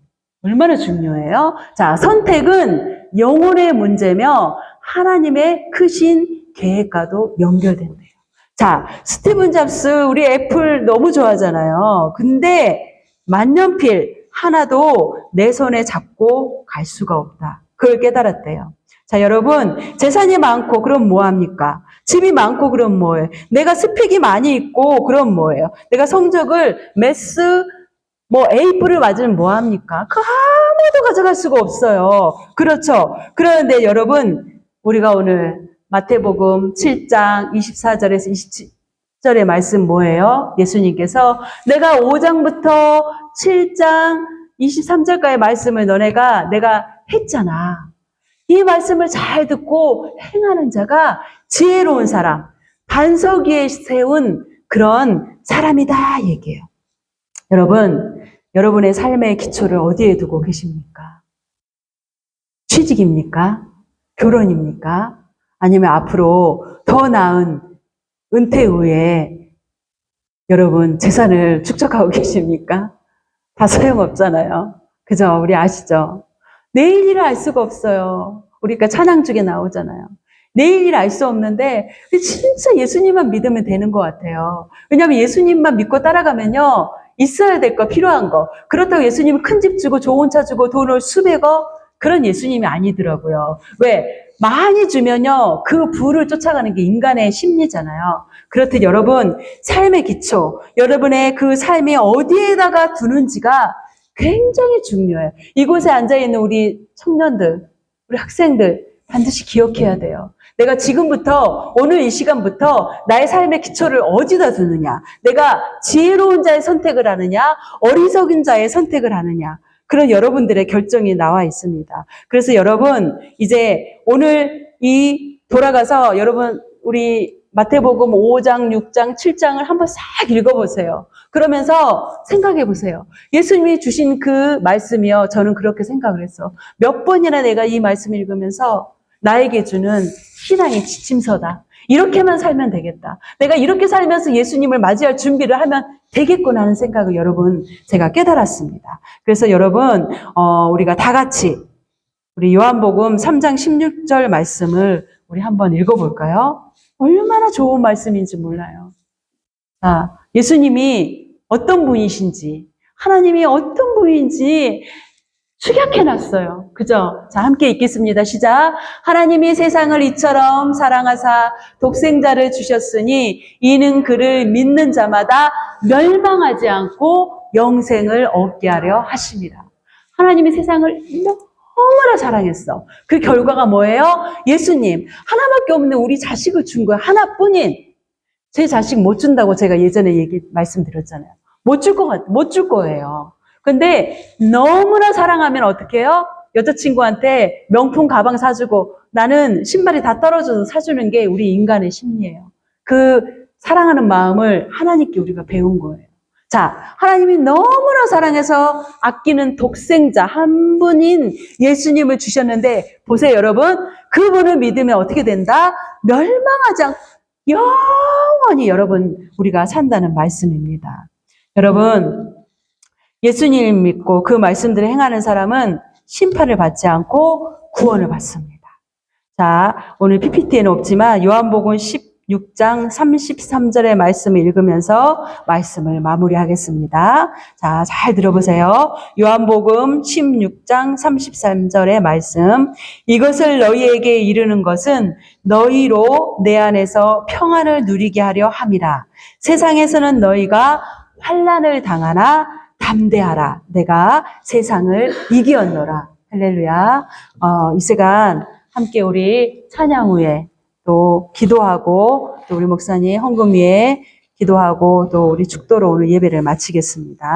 얼마나 중요해요? 자, 선택은 영혼의 문제며 하나님의 크신 계획과도 연결된대요. 자, 스티븐 잡스, 우리 애플 너무 좋아하잖아요. 근데 만년필 하나도 내 손에 잡고 갈 수가 없다. 그걸 깨달았대요. 자, 여러분, 재산이 많고 그럼 뭐합니까? 집이 많고 그럼 뭐예요? 내가 스펙이 많이 있고 그럼 뭐예요? 내가 성적을 매스 A뿔을 맞으면 뭐합니까? 그 아무도 가져갈 수가 없어요. 그렇죠? 그런데 여러분, 우리가 오늘 마태복음 7장 24절에서 27절의 말씀 뭐예요? 예수님께서 내가 5장부터 7장 23절까지의 말씀을 내가 했잖아. 이 말씀을 잘 듣고 행하는 자가 지혜로운 사람, 반석 위에 세운 그런 사람이다 얘기해요. 여러분, 여러분의 삶의 기초를 어디에 두고 계십니까? 취직입니까? 결혼입니까? 아니면 앞으로 더 나은 은퇴 후에 여러분 재산을 축적하고 계십니까? 다 소용없잖아요. 그죠? 우리 아시죠? 내일 일을 알 수가 없어요. 우리가 찬양 중에 나오잖아요. 내일 일 알 수 없는데 진짜 예수님만 믿으면 되는 것 같아요. 왜냐하면 예수님만 믿고 따라가면요. 있어야 될 거, 필요한 거. 그렇다고 예수님은 큰 집 주고 좋은 차 주고 돈을 수백억? 그런 예수님이 아니더라고요. 왜? 많이 주면요. 그 부를 쫓아가는 게 인간의 심리잖아요. 그렇듯 여러분, 삶의 기초, 여러분의 그 삶이 어디에다가 두는지가 굉장히 중요해요. 이곳에 앉아있는 우리 청년들, 우리 학생들 반드시 기억해야 돼요. 내가 지금부터, 오늘 이 시간부터 나의 삶의 기초를 어디다 두느냐. 내가 지혜로운 자의 선택을 하느냐, 어리석은 자의 선택을 하느냐. 그런 여러분들의 결정이 나와 있습니다. 그래서 여러분, 이제 오늘 돌아가서 여러분, 우리 마태복음 5장, 6장, 7장을 한번 싹 읽어보세요. 그러면서 생각해 보세요. 예수님이 주신 그 말씀이요. 저는 그렇게 생각을 했어. 몇 번이나 내가 이 말씀을 읽으면서 나에게 주는 신앙의 지침서다. 이렇게만 살면 되겠다. 내가 이렇게 살면서 예수님을 맞이할 준비를 하면 되겠구나 하는 생각을 여러분 제가 깨달았습니다. 그래서 여러분 우리가 다 같이 우리 요한복음 3장 16절 말씀을 우리 한번 읽어볼까요? 얼마나 좋은 말씀인지 몰라요. 자, 예수님이 어떤 분이신지 하나님이 어떤 분인지 축약해놨어요. 그죠? 자, 함께 읽겠습니다. 시작. 하나님이 세상을 이처럼 사랑하사 독생자를 주셨으니 이는 그를 믿는 자마다 멸망하지 않고 영생을 얻게 하려 하심이라. 하나님이 세상을 너무나 사랑했어. 그 결과가 뭐예요? 예수님, 하나밖에 없는 우리 자식을 준 거야. 하나뿐인. 제 자식 못 준다고 제가 예전에 말씀드렸잖아요. 못 줄 거예요. 근데 너무나 사랑하면 어떻게 해요? 여자친구한테 명품 가방 사주고 나는 신발이 다 떨어져서 사주는 게 우리 인간의 심리예요. 그 사랑하는 마음을 하나님께 우리가 배운 거예요. 자, 하나님이 너무나 사랑해서 아끼는 독생자 한 분인 예수님을 주셨는데 보세요, 여러분. 그분을 믿으면 어떻게 된다? 멸망하지 않고 영원히 여러분 우리가 산다는 말씀입니다. 여러분, 예수님 믿고 그 말씀들을 행하는 사람은 심판을 받지 않고 구원을 받습니다. 자, 오늘 PPT에는 없지만 요한복음 16장 33절의 말씀을 읽으면서 말씀을 마무리하겠습니다. 자, 잘 들어보세요. 요한복음 16장 33절의 말씀. 이것을 너희에게 이르는 것은 너희로 내 안에서 평안을 누리게 하려 함이라. 세상에서는 너희가 환난을 당하나 담대하라. 내가 세상을 이기었노라. 할렐루야. 이 시간 함께 우리 찬양 후에 또 기도하고 또 우리 목사님 헌금 위에 기도하고 또 우리 축도로 오늘 예배를 마치겠습니다.